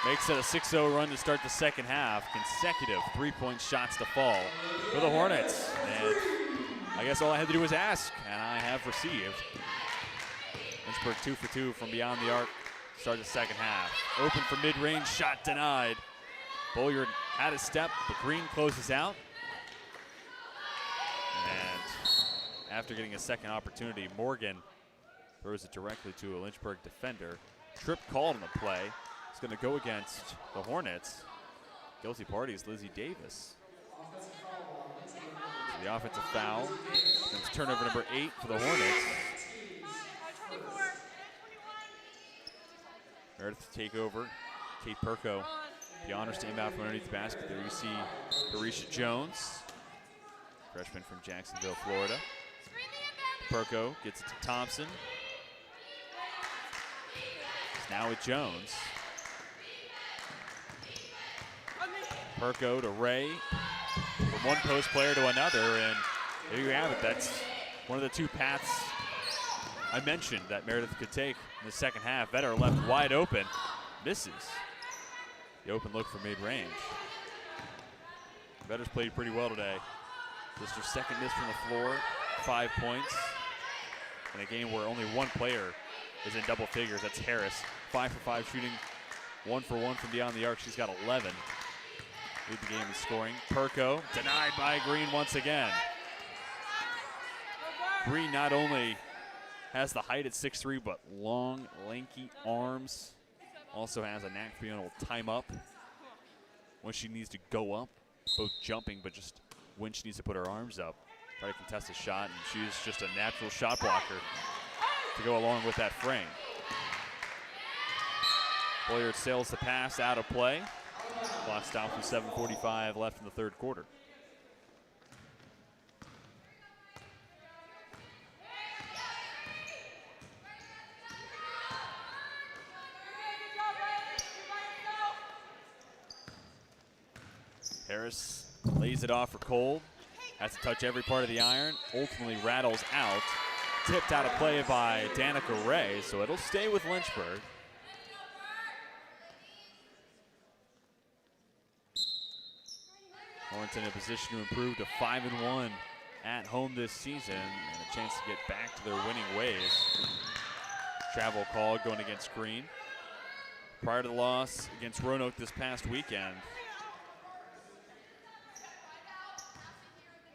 makes it a 6-0 run to start the second half. Consecutive three-point shots to fall for the Hornets. And I guess all I had to do was ask, and I have received. Lynchburg 2 for 2 from beyond the arc. Start the second half. Open for mid-range, shot denied. Bolliard had a step, but Green closes out. And after getting a second opportunity, Morgan throws it directly to a Lynchburg defender. Trip called on the play. It's going to go against the Hornets. Guilty party is Lizzie Davis. So the offensive foul. And it's turnover number 8 for the Hornets. Meredith to take over. Kate Perko, the honors to inbound from underneath the basket. There you see Barisha Jones, freshman from Jacksonville, Florida. Perko gets it to Thompson. It's now with Jones. Perko to Ray. From one post player to another, and there you have it. That's one of the two paths I mentioned that Meredith could take in the second half. Vetter left wide open, misses. The open look for mid-range. Vetter's played pretty well today. Just her second miss from the floor, 5 points. In a game where only one player is in double figures, that's Harris. 5 for 5 shooting, 1 for 1 from beyond the arc. She's got 11. Lead the game in scoring. Perko denied by Green once again. Green not only has the height at 6'3", but long, lanky arms. Also has a knack for being able to time up when she needs to go up, both jumping, but just when she needs to put her arms up, try to contest a shot, and she's just a natural shot blocker to go along with that frame. Bolliard sails the pass out of play. Clock stopped with 7:45 left in the third quarter. Harris lays it off for Cole. Has to touch every part of the iron. Ultimately rattles out. Tipped out of play by Danica Ray, so it'll stay with Lynchburg. Hornets in a position to improve to 5-1 at home this season, and a chance to get back to their winning ways. Travel call going against Green. Prior to the loss against Roanoke this past weekend,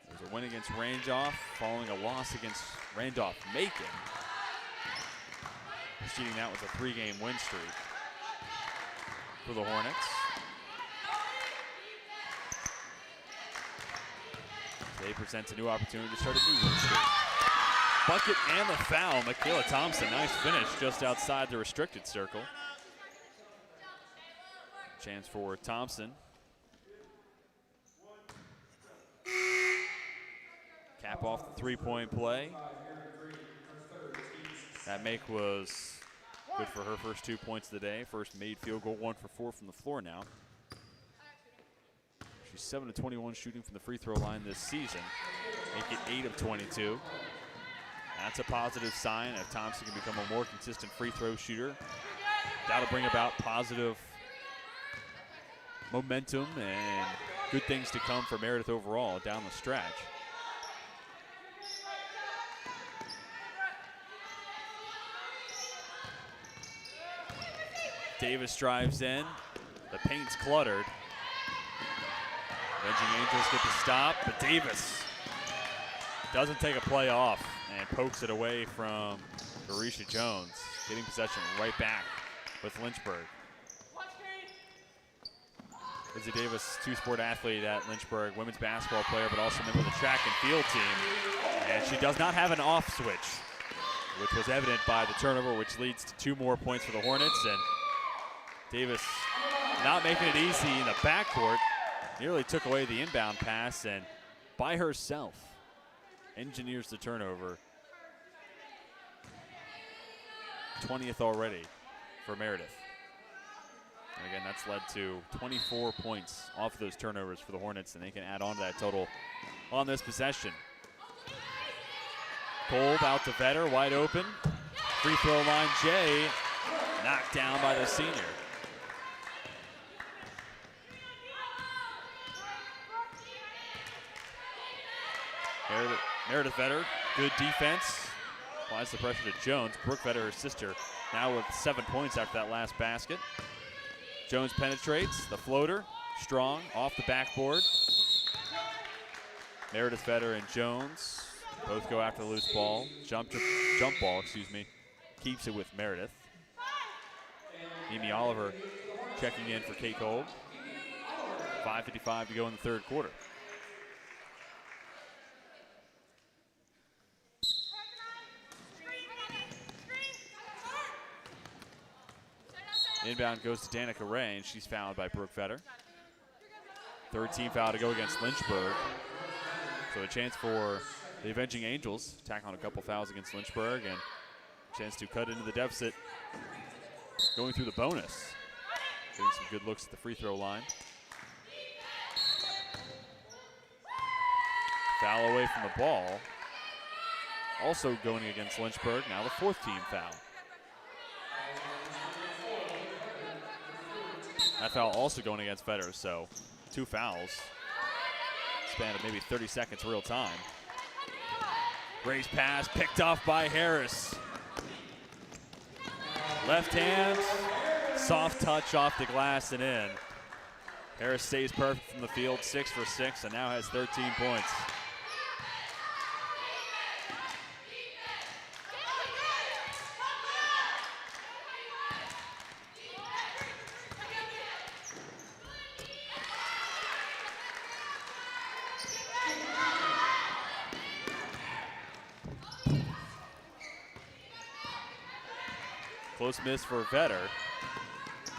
there's a win against Randolph following a loss against Randolph-Macon. Preceding that was a 3-game win streak for the Hornets. They present a new opportunity to start a new win streak. Bucket and the foul. Michaela Thompson, nice finish just outside the restricted circle. Chance for Thompson. Cap off the three-point play. That make was good for her first 2 points of the day. First made field goal, 1 for 4 from the floor now. She's 7 of 21 shooting from the free throw line this season. Make it 8 of 22. That's a positive sign. If Thompson can become a more consistent free throw shooter, that'll bring about positive momentum and good things to come for Meredith overall down the stretch. Davis drives in. The paint's cluttered. Avenging Angels get the stop, but Davis doesn't take a play off and pokes it away from Barisha Jones, getting possession right back with Lynchburg. Lizzie Davis, two-sport athlete at Lynchburg, women's basketball player, but also member of the track and field team. And she does not have an off switch, which was evident by the turnover, which leads to 2 more points for the Hornets. And Davis not making it easy in the backcourt. Nearly took away the inbound pass and by herself engineers the turnover. 20th already for Meredith. And again, that's led to 24 points off of those turnovers for the Hornets, and they can add on to that total on this possession. Kolb out to Vetter, wide open. Free throw line, Jay, knocked down by the senior. Meredith Vetter, good defense. Applies the pressure to Jones. Brooke Vetter, her sister, now with 7 points after that last basket. Jones penetrates, the floater, strong, off the backboard. Meredith Vetter and Jones both go after the loose ball. Jump ball, keeps it with Meredith. Mimi Oliver checking in for Kate Kolb. 5:55 to go in the third quarter. Inbound goes to Danica Ray, and she's fouled by Brooke Vetter. Third team foul to go against Lynchburg. So a chance for the Avenging Angels, tack on a couple fouls against Lynchburg, and a chance to cut into the deficit going through the bonus. Getting some good looks at the free throw line. Foul away from the ball. Also going against Lynchburg, now the fourth team foul. That foul also going against Vetter, so 2 fouls. Span of maybe 30 seconds real time. Ray's pass picked off by Harris. Left hand, soft touch off the glass and in. Harris stays perfect from the field, 6 for 6, and now has 13 points. Close miss for Vetter.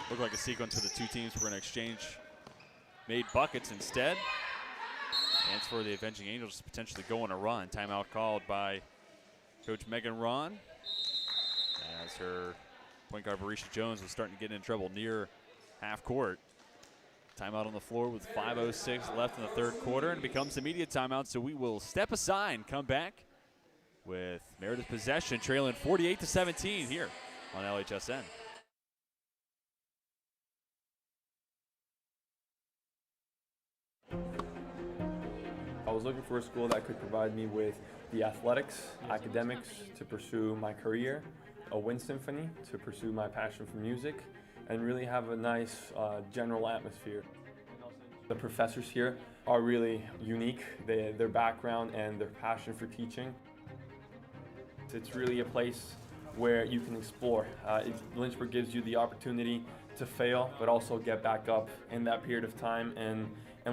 Looked like a sequence where the two teams were going to exchange made buckets instead. Chance for the Avenging Angels to potentially go on a run. Timeout called by Coach Megan Ron, as her point guard Marisha Jones was starting to get in trouble near half court. Timeout on the floor with 5:06 left in the third quarter, and it becomes immediate timeout, so we will step aside and come back with Meredith possession, trailing 48-17 here on LHSN. I was looking for a school that could provide me with the athletics, academics to pursue my career, a wind symphony to pursue my passion for music, and really have a nice general atmosphere. The professors here are really unique, their background and their passion for teaching. It's really a place where you can explore. Lynchburg gives you the opportunity to fail, but also get back up in that period of time and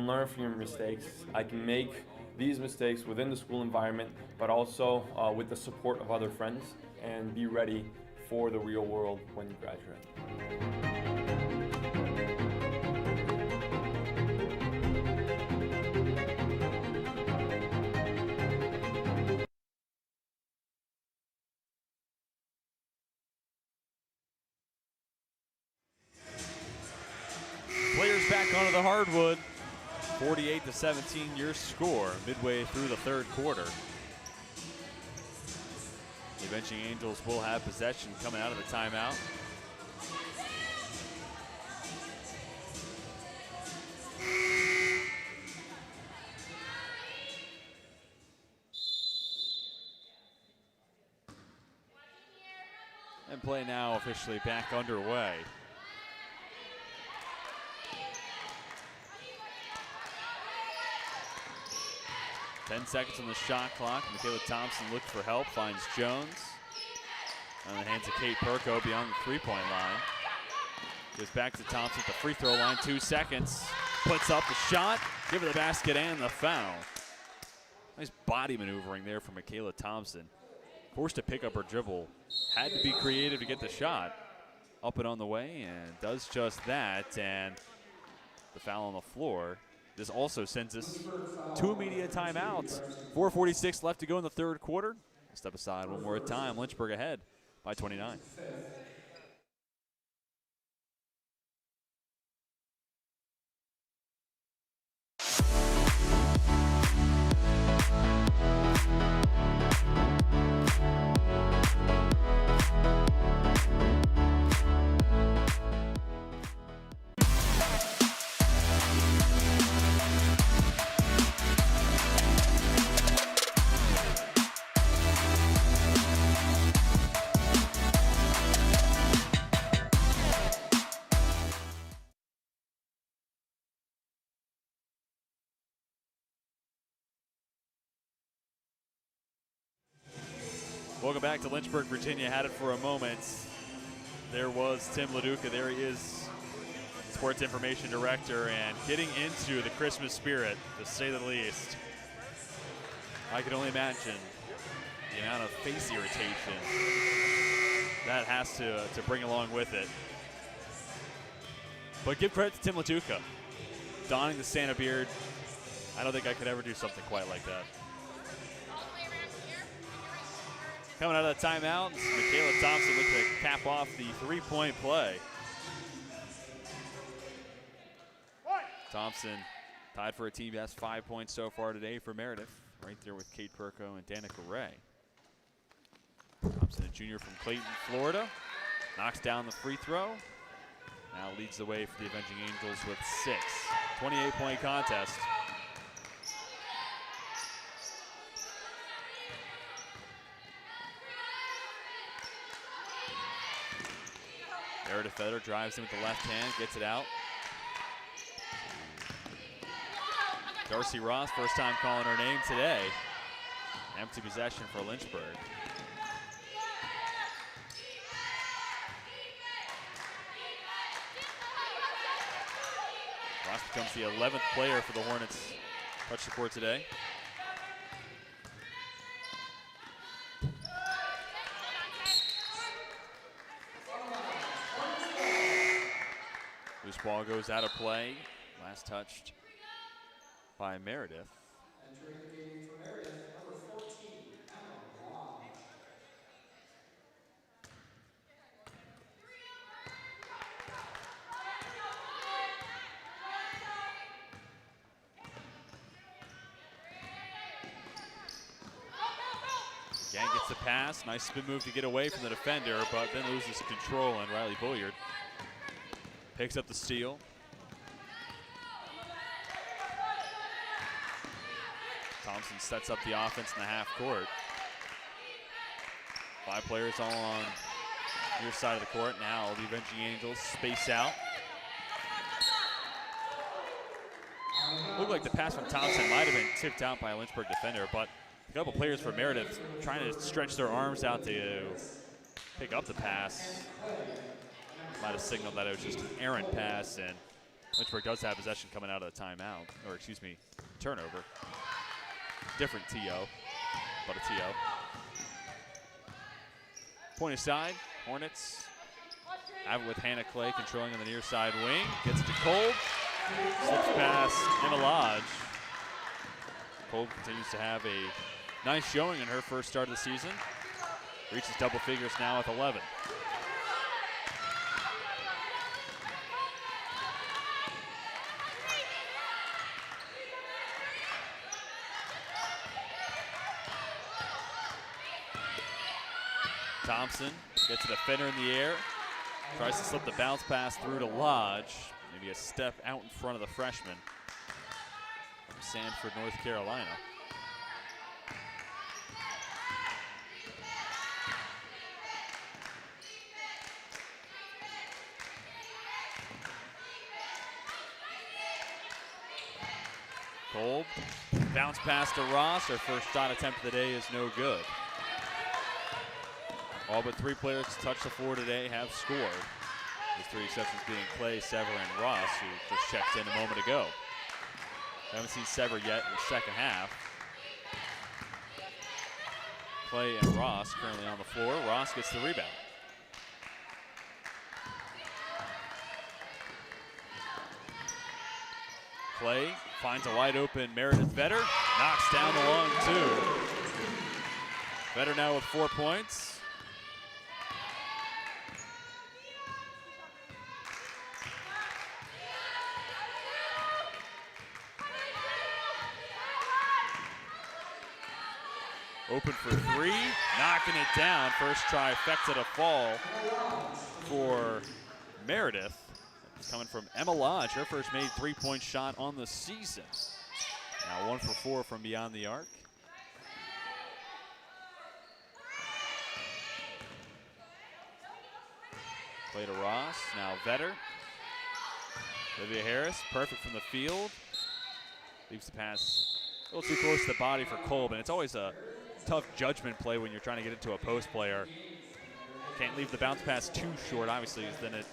learn from your mistakes. I can make these mistakes within the school environment, but also with the support of other friends, and be ready for the real world when you graduate. Players back onto the hardwood. 48-17 your score midway through the third quarter. The Avenging Angels will have possession coming out of the timeout. And play now officially back underway. Ten seconds on the shot clock. Michaela Thompson looked for help, finds Jones. On the hands of Kate Perko beyond the three-point line. Goes back to Thompson at the free throw line, 2 seconds. Puts up the shot, give her the basket and the foul. Nice body maneuvering there from Michaela Thompson. Forced to pick up her dribble. Had to be creative to get the shot. Up and on the way, and does just that. And the foul on the floor. This also sends us to immediate timeouts. 4:46 left to go in the third quarter. Step aside one more time. Lynchburg ahead by 29. Welcome back to Lynchburg, Virginia. Had it for a moment. There was Tim LaDuca. There he is, Sports Information Director, and getting into the Christmas spirit, to say the least. I can only imagine the amount of face irritation that has to bring along with it. But give credit to Tim LaDuca. Donning the Santa beard. I don't think I could ever do something quite like that. Coming out of the timeout, Michaela Thompson with to cap off the three-point play. Thompson tied for a team best 5 points so far today for Meredith. Right there with Kate Perko and Danica Ray. Thompson, a junior from Clayton, Florida. Knocks down the free throw. Now leads the way for the Avenging Angels with 6. 28-point contest. Meredith Feather drives in with the left hand, gets it out. Darcy Ross, first time calling her name today. Empty possession for Lynchburg. Ross becomes the 11th player for the Hornets. Touch the court today. Loose ball goes out of play. Last touched by Meredith. Entering the game for Meredith, number 14, Emma Long. Gang gets the pass. Nice spin move to get away from the defender, but then loses control, and Riley Bulliard picks up the steal. Thompson sets up the offense in the half court. 5 players all on your side of the court. Now the Avenging Angels space out. Looked like the pass from Thompson might have been tipped out by a Lynchburg defender, but a couple players for Meredith trying to stretch their arms out to pick up the pass. Might have signaled that it was just an errant pass, and Lynchburg does have possession coming out of the timeout, or excuse me, turnover. Different TO, but a TO. Point aside, Hornets have it with Hannah Clay controlling on the near side wing. Gets it to Kolb. Slips past Emma Lodge. Kolb continues to have a nice showing in her first start of the season. Reaches double figures now with 11. Thompson gets a defender in the air, tries to slip the bounce pass through to Lodge. Maybe a step out in front of the freshman from Sanford, North Carolina. Kolb, bounce pass to Ross. Her first shot attempt of the day is no good. All but 3 players to touch the floor today have scored. With 3 exceptions being Clay, Sever, and Ross, who just checked in a moment ago. Haven't seen Sever yet in the second half. Clay and Ross currently on the floor. Ross gets the rebound. Clay finds a wide open Meredith Vetter. Knocks down the long 2. Vetter now with 4 points. Open for 3, knocking it down. First trifecta to fall for Meredith. It's coming from Emma Lodge, her first made 3-point shot on the season. Now 1 for 4 from beyond the arc. Play to Ross, now Vetter. Olivia Harris, perfect from the field. Leaves the pass A little too close to the body for Kolb, and it's always a tough judgment play when you're trying to get into a post player. Can't leave the bounce pass too short, obviously, then it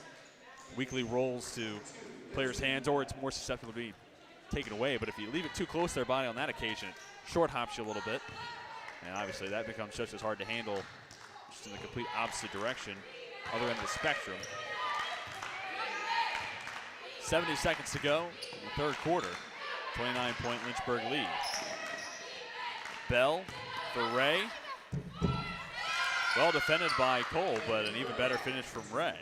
weakly rolls to players' hands, or it's more susceptible to be taken away. But if you leave it too close to their body on that occasion, it short hops you a little bit. And obviously that becomes just as hard to handle, just in the complete opposite direction, other end of the spectrum. 70 seconds to go in the third quarter. 29-point Lynchburg lead. Bell for Ray. Well defended by Cole, but an even better finish from Ray.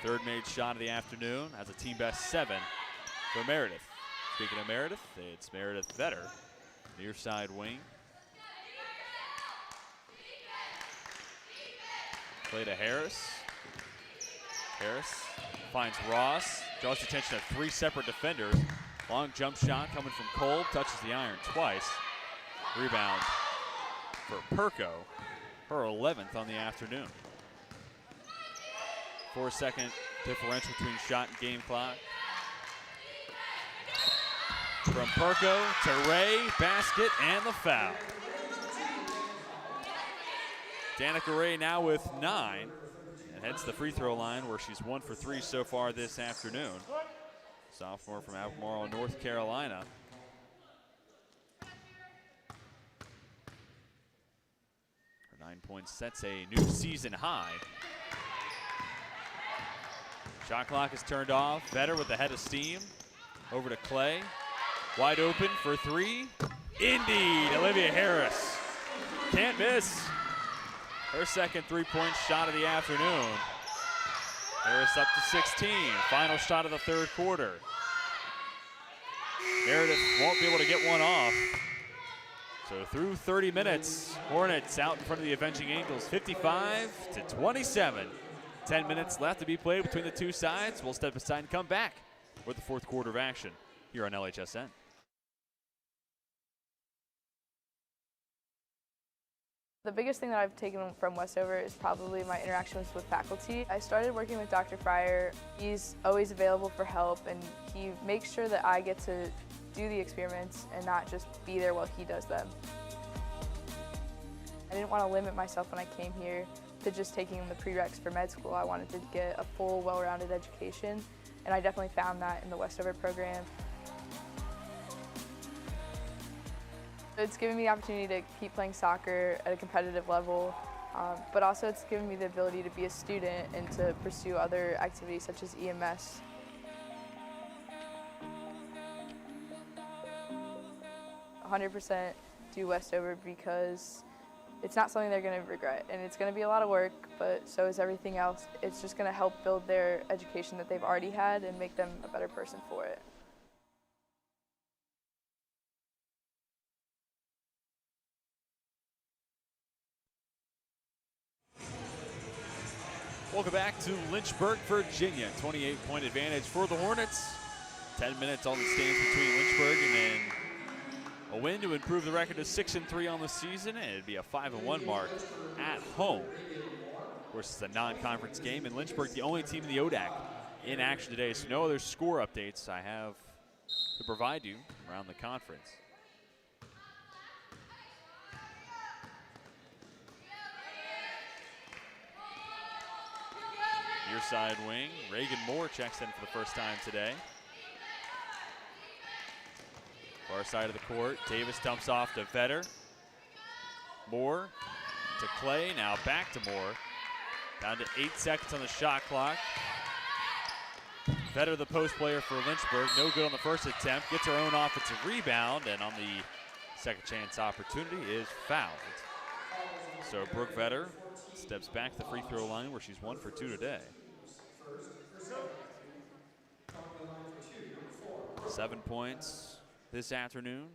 Third made shot of the afternoon has a team best 7 for Meredith. Speaking of Meredith, it's Meredith Vetter, near side wing. Play to Harris. Harris finds Ross, draws the attention of 3 separate defenders. Long jump shot coming from Cole, touches the iron twice. Rebound for Perko, her 11th on the afternoon. 4-second differential between shot and game clock. From Perko to Ray, basket and the foul. Danica Ray now with 9 and heads to the free throw line where she's 1 for 3 so far this afternoon. Sophomore from Albemarle, North Carolina. Her 9 points sets a new season high. Shot clock is turned off. Vetter with the head of steam. Over to Clay. Wide open for 3. Indeed, Olivia Harris. Can't miss. Her second 3-point shot of the afternoon. Harris up to 16. Final shot of the third quarter. Meredith won't be able to get one off. So through 30 minutes, Hornets out in front of the Avenging Angels, 55-27. 10 minutes left to be played between the two sides. We'll step aside and come back with the fourth quarter of action here on LHSN. The biggest thing that I've taken from Westover is probably my interactions with faculty. I started working with Dr. Fryer. He's always available for help, and he makes sure that I get to do the experiments and not just be there while he does them. I didn't want to limit myself when I came here to just taking the prereqs for med school. I wanted to get a full, well-rounded education, and I definitely found that in the Westover program. It's given me the opportunity to keep playing soccer at a competitive level, but also it's given me the ability to be a student and to pursue other activities such as EMS. "100% do Westover because it's not something they're going to regret, and it's going to be a lot of work, but so is everything else. It's just going to help build their education that they've already had and make them a better person for it." Welcome back to Lynchburg, Virginia. 28-point advantage for the Hornets. 10 minutes on the stands between Lynchburg and then a win to improve the record to 6-3 on the season, and it'd be a 5-1 mark at home. Of course, it's a non-conference game, and Lynchburg, the only team in the ODAC in action today, so no other score updates I have to provide you around the conference. Near side wing, Reagan Moore checks in for the first time today. Far side of the court, Davis dumps off to Vetter. Moore to Clay, now back to Moore. Down to 8 seconds on the shot clock. Vetter, the post player for Lynchburg, no good on the first attempt. Gets her own offensive rebound, and on the second chance opportunity is fouled. So Brooke Vetter steps back to the free throw line where she's 1 for 2 today. 7 points this afternoon.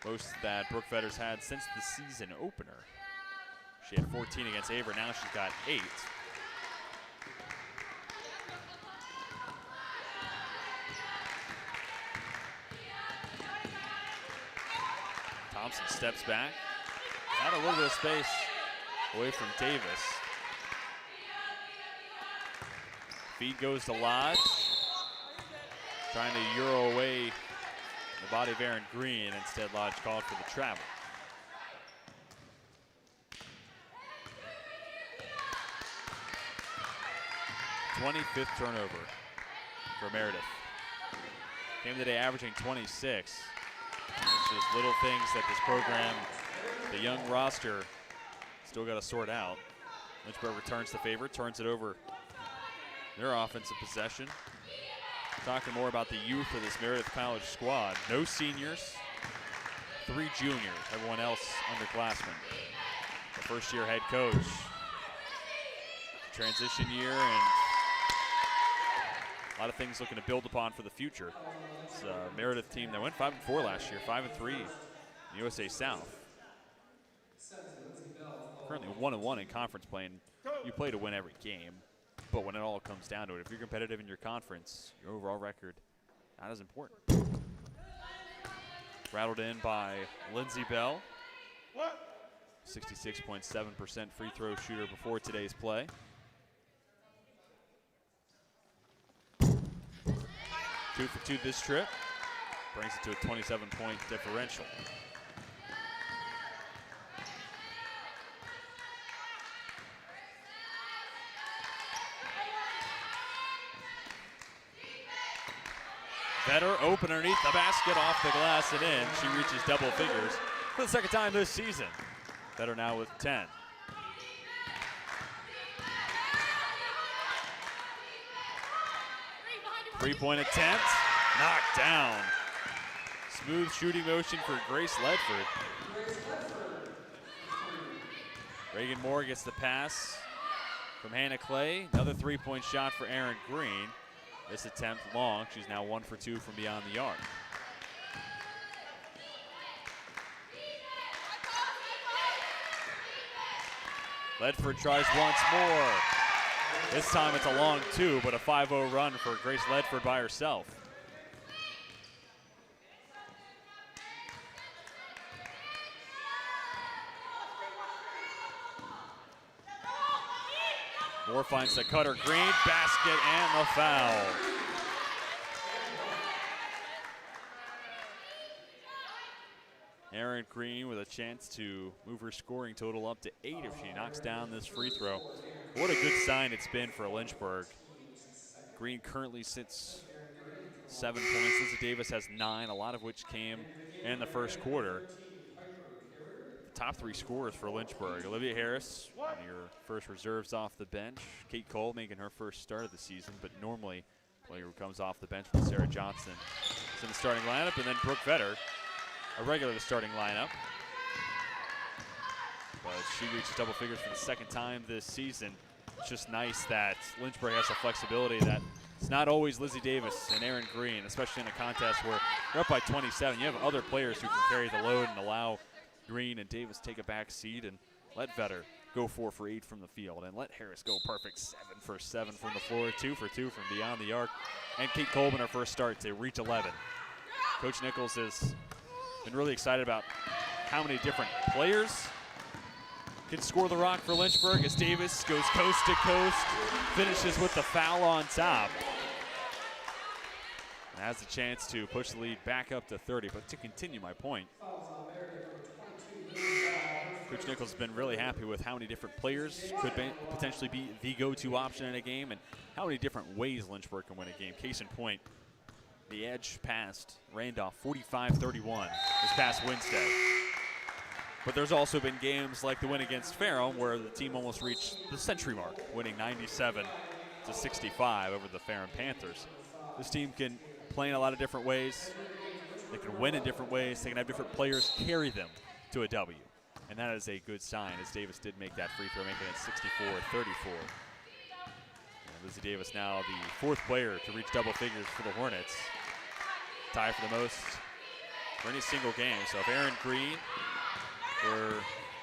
Most that Brooke Vetter's had since the season opener. She had 14 against Aver, now she's got 8. Thompson steps back. Had a little bit of space away from Davis. Feed goes to Lodge. Trying to Euro away the body of Aaron Green. Instead, Lodge called for the travel. '25th turnover for Meredith. Came today averaging 26. It's just little things that this program, the young roster, still got to sort out. Lynchburg returns the favor, turns it over their offensive possession. Talking more about the youth of this Meredith College squad. No seniors, 3 juniors, everyone else underclassmen. The first-year head coach. Transition year and a lot of things looking to build upon for the future. It's a Meredith team that went 5-4 last year, 5-3 in the USA South. Currently 1-1 in conference play, and you play to win every game. But when it all comes down to it, if you're competitive in your conference, your overall record, not as important. Rattled in by Lindsey Bell. 66.7% free throw shooter before today's play. 2 for 2 this trip. Brings it to a 27-point differential. Vetter open underneath the basket, off the glass and in. She reaches double figures for the second time this season. Vetter now with 10. Three-point attempt, knocked down. Smooth shooting motion for Grace Ledford. Reagan Moore gets the pass from Hannah Clay. Another three-point shot for Aaron Green. This attempt long. She's now 1 for 2 from beyond the arc. Ledford tries once more. This time it's a long 2, but a 5-0 run for Grace Ledford by herself. Moore finds the cutter, Green, basket, and the foul. Aaron Green with a chance to move her scoring total up to 8 if she knocks down this free throw. What a good sign it's been for Lynchburg. Green currently sits 7 points. Lizzie Davis has 9, a lot of which came in the first quarter. The top 3 scorers for Lynchburg: Olivia Harris, one of your first reserves off the bench. Kate Cole making her first start of the season, but normally player who comes off the bench with Sarah Johnson is in the starting lineup, and then Brooke Vetter, a regular to starting lineup. But she reaches double figures for the second time this season. It's just nice that Lynchburg has the flexibility that it's not always Lizzie Davis and Aaron Green, especially in a contest where you're up by 27. You have other players who can carry the load and allow Green and Davis take a back seat, and let Vetter go 4 for 8 from the field, and let Harris go perfect 7 for 7 from the floor, 2 for 2 from beyond the arc. And Kate Colvin, her first start to reach 11. Coach Nichols has been really excited about how many different players can score the rock for Lynchburg as Davis goes coast to coast, finishes with the foul on top. And has a chance to push the lead back up to 30. But to continue my point, Coach Nichols has been really happy with how many different players could potentially be the go-to option in a game and how many different ways Lynchburg can win a game. Case in point, the edge passed Randolph 45-31 this past Wednesday. But there's also been games like the win against Ferrum where the team almost reached the century mark, winning 97-65 over the Ferrum Panthers. This team can play in a lot of different ways. They can win in different ways. They can have different players carry them to a W. And that is a good sign, as Davis did make that free throw, making it 64-34. Lizzie Davis now the 4th player to reach double figures for the Hornets. Tie for the most for any single game. So if Aaron Green were to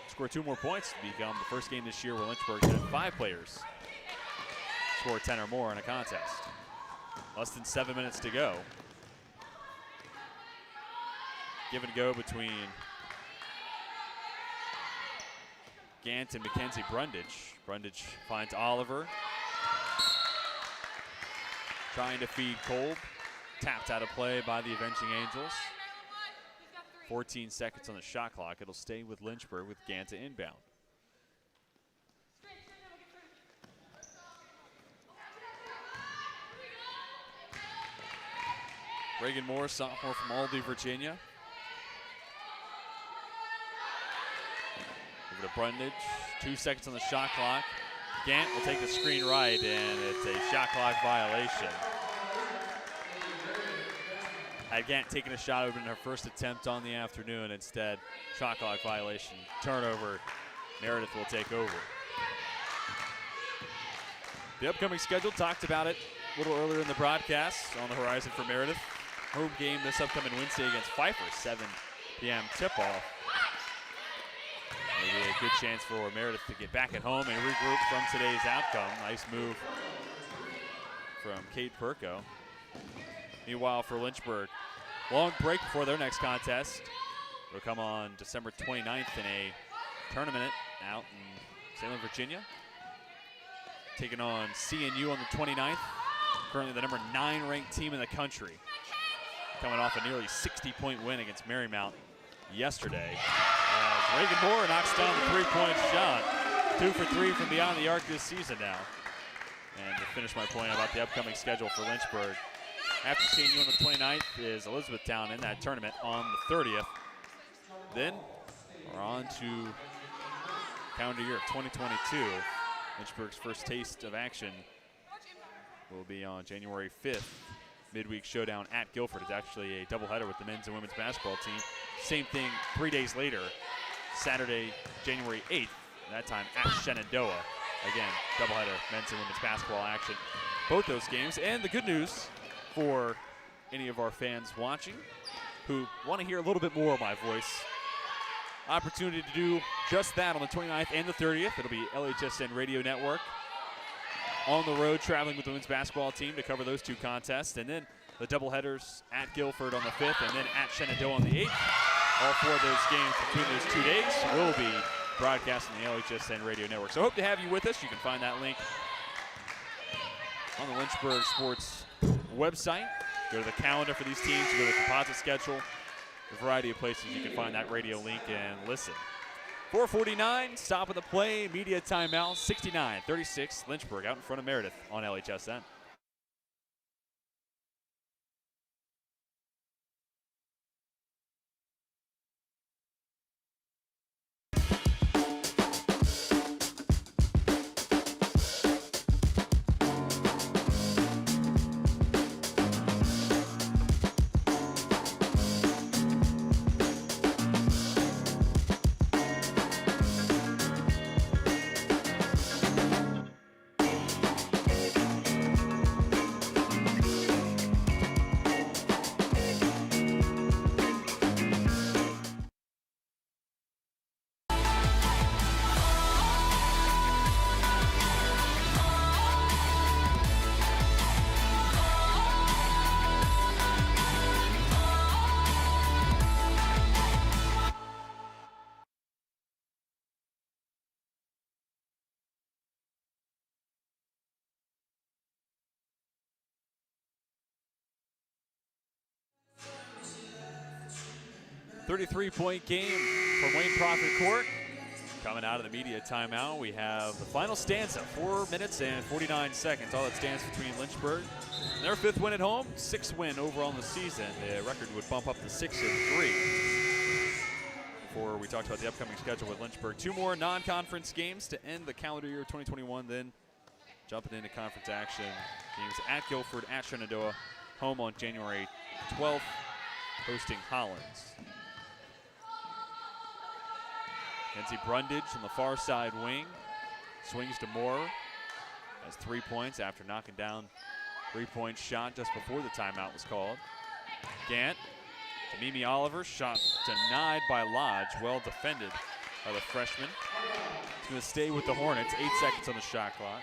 score 2 more points to become the first game this year where Lynchburg had 5 players score 10 or more in a contest. Less than 7 minutes to go. Give and go between Gant and Mackenzie Brundage. Brundage finds Oliver. trying to feed Kolb. Tapped out of play by the Avenging Angels. 14 seconds on the shot clock. It'll stay with Lynchburg with Ganta inbound. Reagan Moore, sophomore from Aldie, Virginia. Over to Brundage. 2 seconds on the shot clock. Gant will take the screen right, and it's a shot clock violation. Had Gant taken a shot, it would have been her first attempt on the afternoon. Instead, shot clock violation. Turnover. Meredith will take over. The upcoming schedule, talked about it a little earlier in the broadcast. On the horizon for Meredith. Home game this upcoming Wednesday against Pfeiffer, 7 p.m. tip-off. Maybe a good chance for Meredith to get back at home and regroup from today's outcome. Nice move from Kate Perko. Meanwhile, for Lynchburg, long break before their next contest. It'll come on December 29th in a tournament out in Salem, Virginia. Taking on CNU on the 29th. Currently the number 9 ranked team in the country. Coming off a nearly 60-point win against Marymount yesterday. Reagan Moore knocks down the three-point shot. 2 for 3 from beyond the arc this season now. And to finish my point about the upcoming schedule for Lynchburg, after CNU on the 29th is Elizabethtown in that tournament on the 30th. Then we're on to calendar year 2022. Lynchburg's first taste of action will be on January 5th. Midweek showdown at Guilford. It's actually a doubleheader with the men's and women's basketball team. Same thing 3 days later, Saturday, January 8th, that time at Shenandoah. Again, doubleheader, men's and women's basketball action. Both those games. And the good news for any of our fans watching who want to hear a little bit more of my voice, opportunity to do just that on the 29th and the 30th. It'll be LHSN Radio Network on the road, traveling with the women's basketball team to cover those 2 contests. And then the doubleheaders at Guilford on the 5th and then at Shenandoah on the 8th. All 4 of those games between those 2 days will be broadcast on the LHSN Radio Network. So hope to have you with us. You can find that link on the Lynchburg Sports website. Go to the calendar for these teams, go to the composite schedule. A variety of places you can find that radio link and listen. 4:49, stop of the play, media timeout, 69-36, Lynchburg out in front of Meredith on LHSN. .3-point game from Wayne Prophet Court. Coming out of the media timeout, we have the final stanza, 4 minutes and 49 seconds. All that stands between Lynchburg and their 5th win at home, 6th win overall in the season. The record would bump up to 6-3. Before we talked about the upcoming schedule with Lynchburg, 2 more non-conference games to end the calendar year 2021, then jumping into conference action. Games at Guilford, at Shenandoah, home on January 12th, hosting Hollins. Kenzie Brundage on the far side wing. Swings to Moore. Has 3 points after knocking down 3-point shot just before the timeout was called. Gant to Mimi Oliver. Shot denied by Lodge. Well defended by the freshman. He's going to stay with the Hornets. 8 seconds on the shot clock.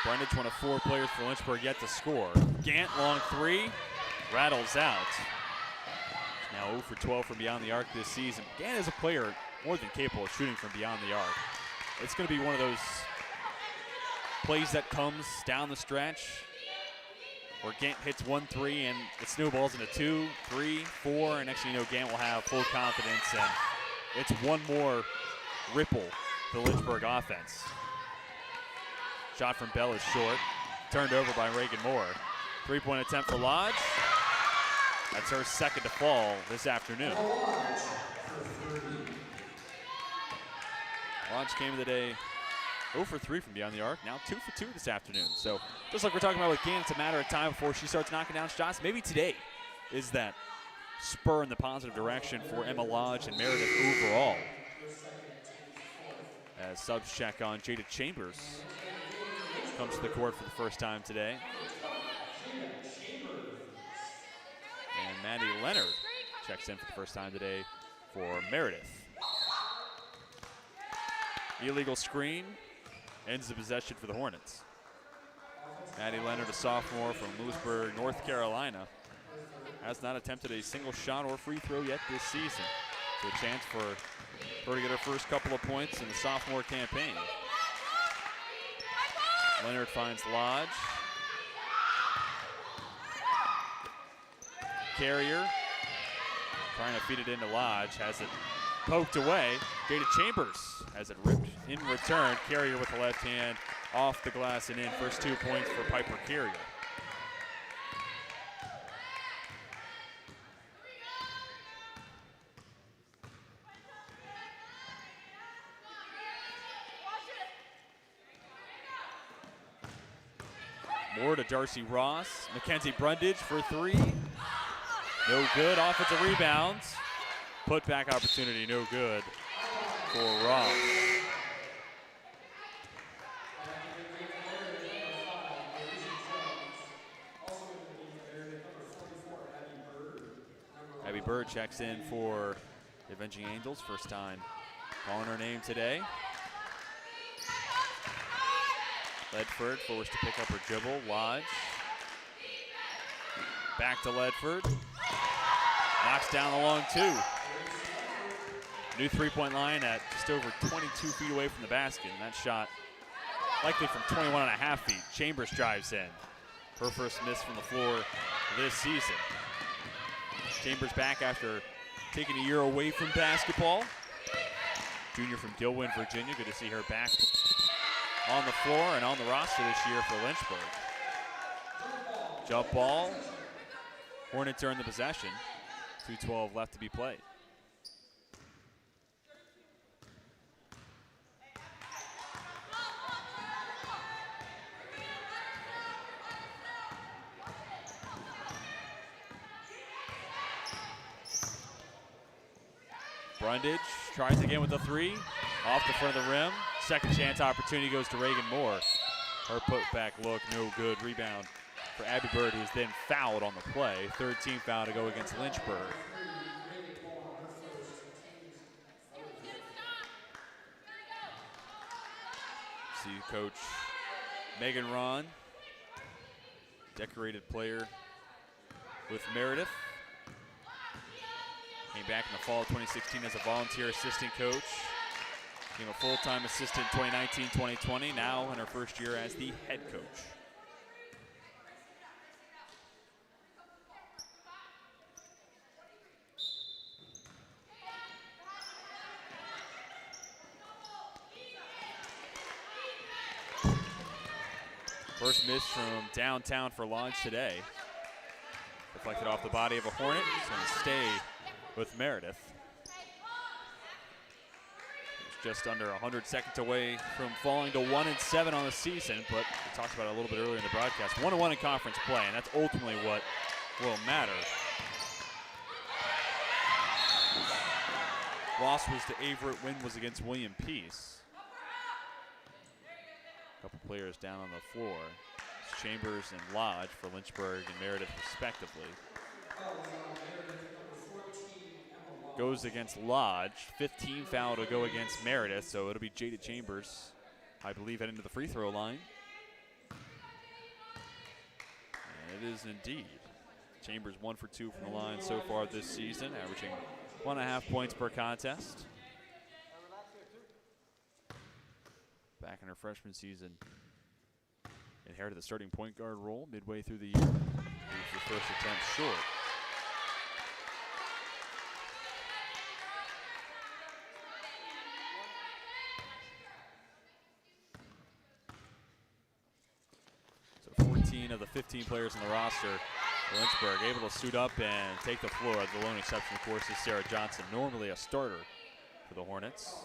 Brundage, one of 4 players for Lynchburg yet to score. Gant, long 3, rattles out. Now 0 for 12 from beyond the arc this season. Gant is a player more than capable of shooting from beyond the arc. It's going to be one of those plays that comes down the stretch where Gant hits 1 3 and it snowballs into 2, 3, 4, and next thing you know, Gant will have full confidence, and it's one more ripple to the Lynchburg offense. Shot from Bell is short, turned over by Reagan Moore. 3-point attempt for Lodge. That's her second to fall this afternoon. Lodge came of the day 0 for 3 from beyond the arc, now 2 for 2 this afternoon. So just like we're talking about with Gant, it's a matter of time before she starts knocking down shots. Maybe today is that spur in the positive direction for Emma Lodge and Meredith overall. As subs check on Jada Chambers. Comes to the court for the first time today. And Maddie Leonard checks in for the first time today for Meredith. Illegal screen ends the possession for the Hornets. Maddie Leonard, a sophomore from Lewisburg, North Carolina, has not attempted a single shot or free throw yet this season. So a chance for her to get her first couple of points in the sophomore campaign. Leonard finds Lodge. Carrier trying to feed it into Lodge, has it poked away. Jada Chambers has it ripped in return. Carrier with the left hand off the glass and in. First 2 points for Piper Carrier. Moore to Darcy Ross. Mackenzie Brundage for 3. No good. Offensive rebounds. Put back opportunity, no good for Ross. Abby Bird checks in for the Avenging Angels. First time calling her name today. Ledford forced to pick up her dribble. Lodge. Back to Ledford. Knocks down the long 2. New 3-point line at just over 22 feet away from the basket. And that shot likely from 21 and a half feet. Chambers drives in. Her first miss from the floor this season. Chambers back after taking a year away from basketball. Junior from Gilwin, Virginia. Good to see her back on the floor and on the roster this year for Lynchburg. Jump ball. Hornets earn the possession. 2:12 left to be played. Brundage tries again with the 3. Off the front of the rim. Second chance opportunity goes to Reagan Moore. Her putback look, no good. Rebound for Abby Bird, who's then fouled on the play. Third team foul to go against Lynchburg. See Coach Megan Ron, decorated player with Meredith. Came back in the fall of 2016 as a volunteer assistant coach. Became a full-time assistant 2019-2020, now in her first year as the head coach. First miss from downtown for Lodge today. Deflected off the body of a Hornet. It's going to stay with Meredith. It's just under 100 seconds away from falling to 1-7 on the season, but we talked about it a little bit earlier in the broadcast. 1-1 in conference play, and that's ultimately what will matter. Loss was to Averett, win was against William Peace. A couple players down on the floor. It's Chambers and Lodge for Lynchburg and Meredith respectively. Goes against Lodge. 15 foul to go against Meredith, so it'll be Jada Chambers, I believe, heading to the free throw line. And it is indeed. Chambers 1 for 2 from the line so far this season, averaging 1.5 points per contest. Back in her freshman season, inherited the starting point guard role midway through the year. Her first attempt short. So 14 of the 15 players on the roster for Lynchburg able to suit up and take the floor. The lone exception, of course, is Sarah Johnson, normally a starter for the Hornets.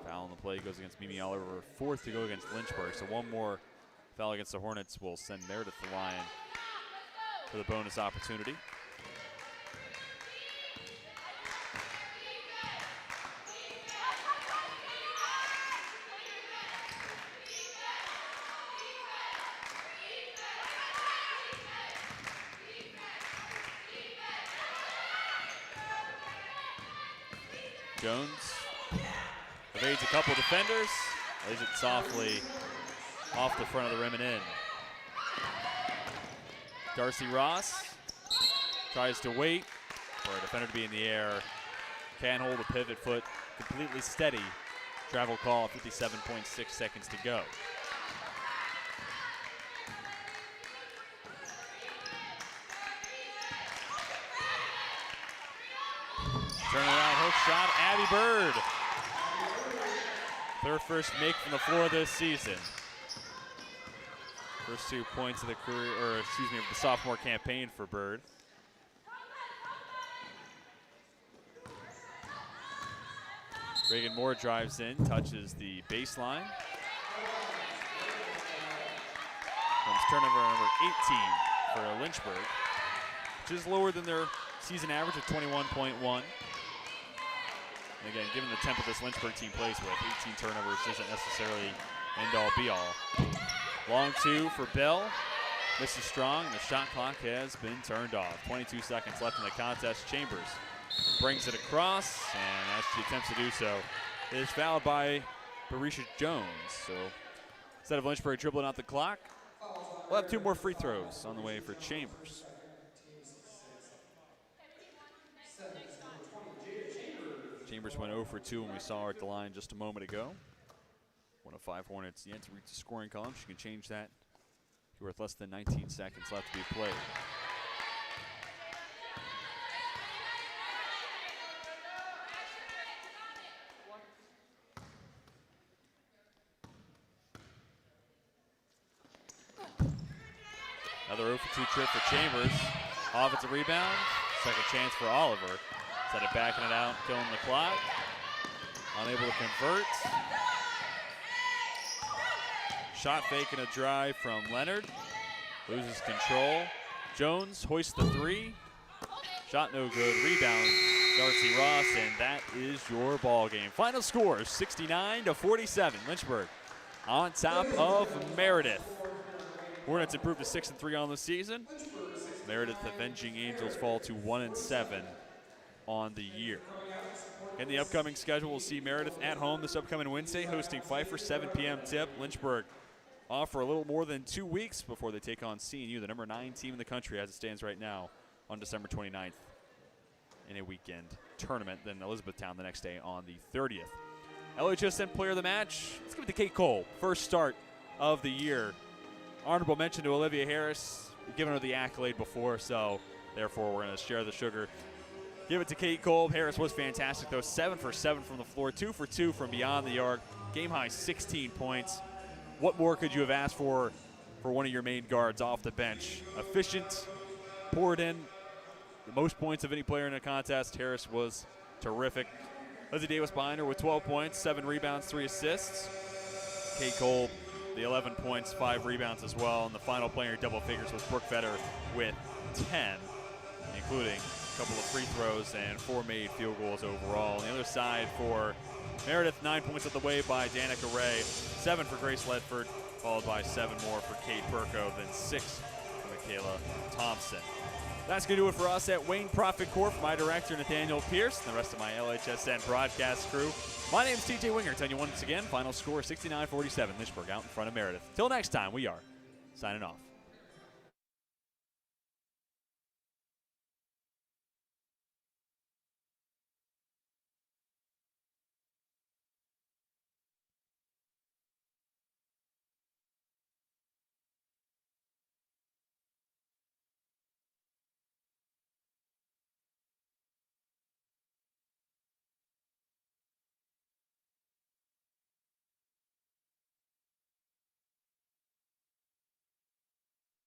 Foul on the play goes against Mimi Oliver, fourth to go against Lynchburg. So one more foul against the Hornets will send Meredith to the line for the bonus opportunity. Jones evades a couple defenders, lays it softly off the front of the rim and in. Darcy Ross tries to wait for a defender to be in the air. Can't hold a pivot foot completely steady. Travel call, 57.6 seconds to go. Turnaround hook shot, Abby Bird. Their first make from the floor this season. First 2 points of the career, or excuse me, of the sophomore campaign for Bird. Reagan Moore drives in, touches the baseline. Comes turnover number 18 for Lynchburg, which is lower than their season average of 21.1. And again, given the tempo this Lynchburg team plays with, 18 turnovers isn't necessarily end-all, be-all. Long two for Bell. Misses strong. The shot clock has been turned off. 22 seconds left in the contest. Chambers brings it across, and as she attempts to do so, it is fouled by Barisha Jones. So instead of Lynchburg dribbling out the clock, we'll have 2 more free throws on the way for Chambers. Chambers went 0 for 2 when we saw her at the line just a moment ago. 1 of 5 Hornets yet to reach the scoring column. She can change that with less than 19 seconds left to be played. Another 0 for 2 trip for Chambers. Offensive rebound. Second chance for Oliver. Instead of backing it out, killing the clock. Unable to convert. Shot fake and a drive from Leonard. Loses control. Jones hoists the 3. Shot no good. Rebound, Darcy Ross, and that is your ball game. Final score, 69-47. Lynchburg on top of Meredith. Hornets improved to 6-3 on the season. Meredith Avenging Angels fall to 1-7 on the year. In the upcoming schedule, we'll see Meredith at home this upcoming Wednesday, hosting Pfeiffer, 7 p.m. tip. Lynchburg off for a little more than 2 weeks before they take on CNU, the number 9 team in the country as it stands right now, on December 29th in a weekend tournament. Then Elizabethtown the next day on the 30th. LHSN player of the match, let's give it to Kate Cole. First start of the year. Honorable mention to Olivia Harris. We've given her the accolade before, so therefore we're going to share the sugar. Give it to Kate Cole. Harris was fantastic, though. 7 for 7 from the floor, 2 for 2 from beyond the arc. Game high 16 points. What more could you have asked for one of your main guards off the bench? Efficient, poured in the most points of any player in a contest. Harris was terrific. Lizzie Davis behind her with 12 points, 7 rebounds, 3 assists. Kate Cole, the 11 points, 5 rebounds as well. And the final player in double figures was Brooke Vetter with 10, including a couple of free throws and 4 made field goals overall. On the other side for Meredith, 9 points at the way by Danica Ray, 7 for Grace Ledford, followed by 7 more for Kate Burko, then 6 for Michaela Thompson. That's going to do it for us at Wayne Profit Corp. My director, Nathaniel Pierce, and the rest of my LHSN broadcast crew. My name is TJ Winger. Telling you once again, final score 69-47. Lynchburg out in front of Meredith. Till next time, we are signing off.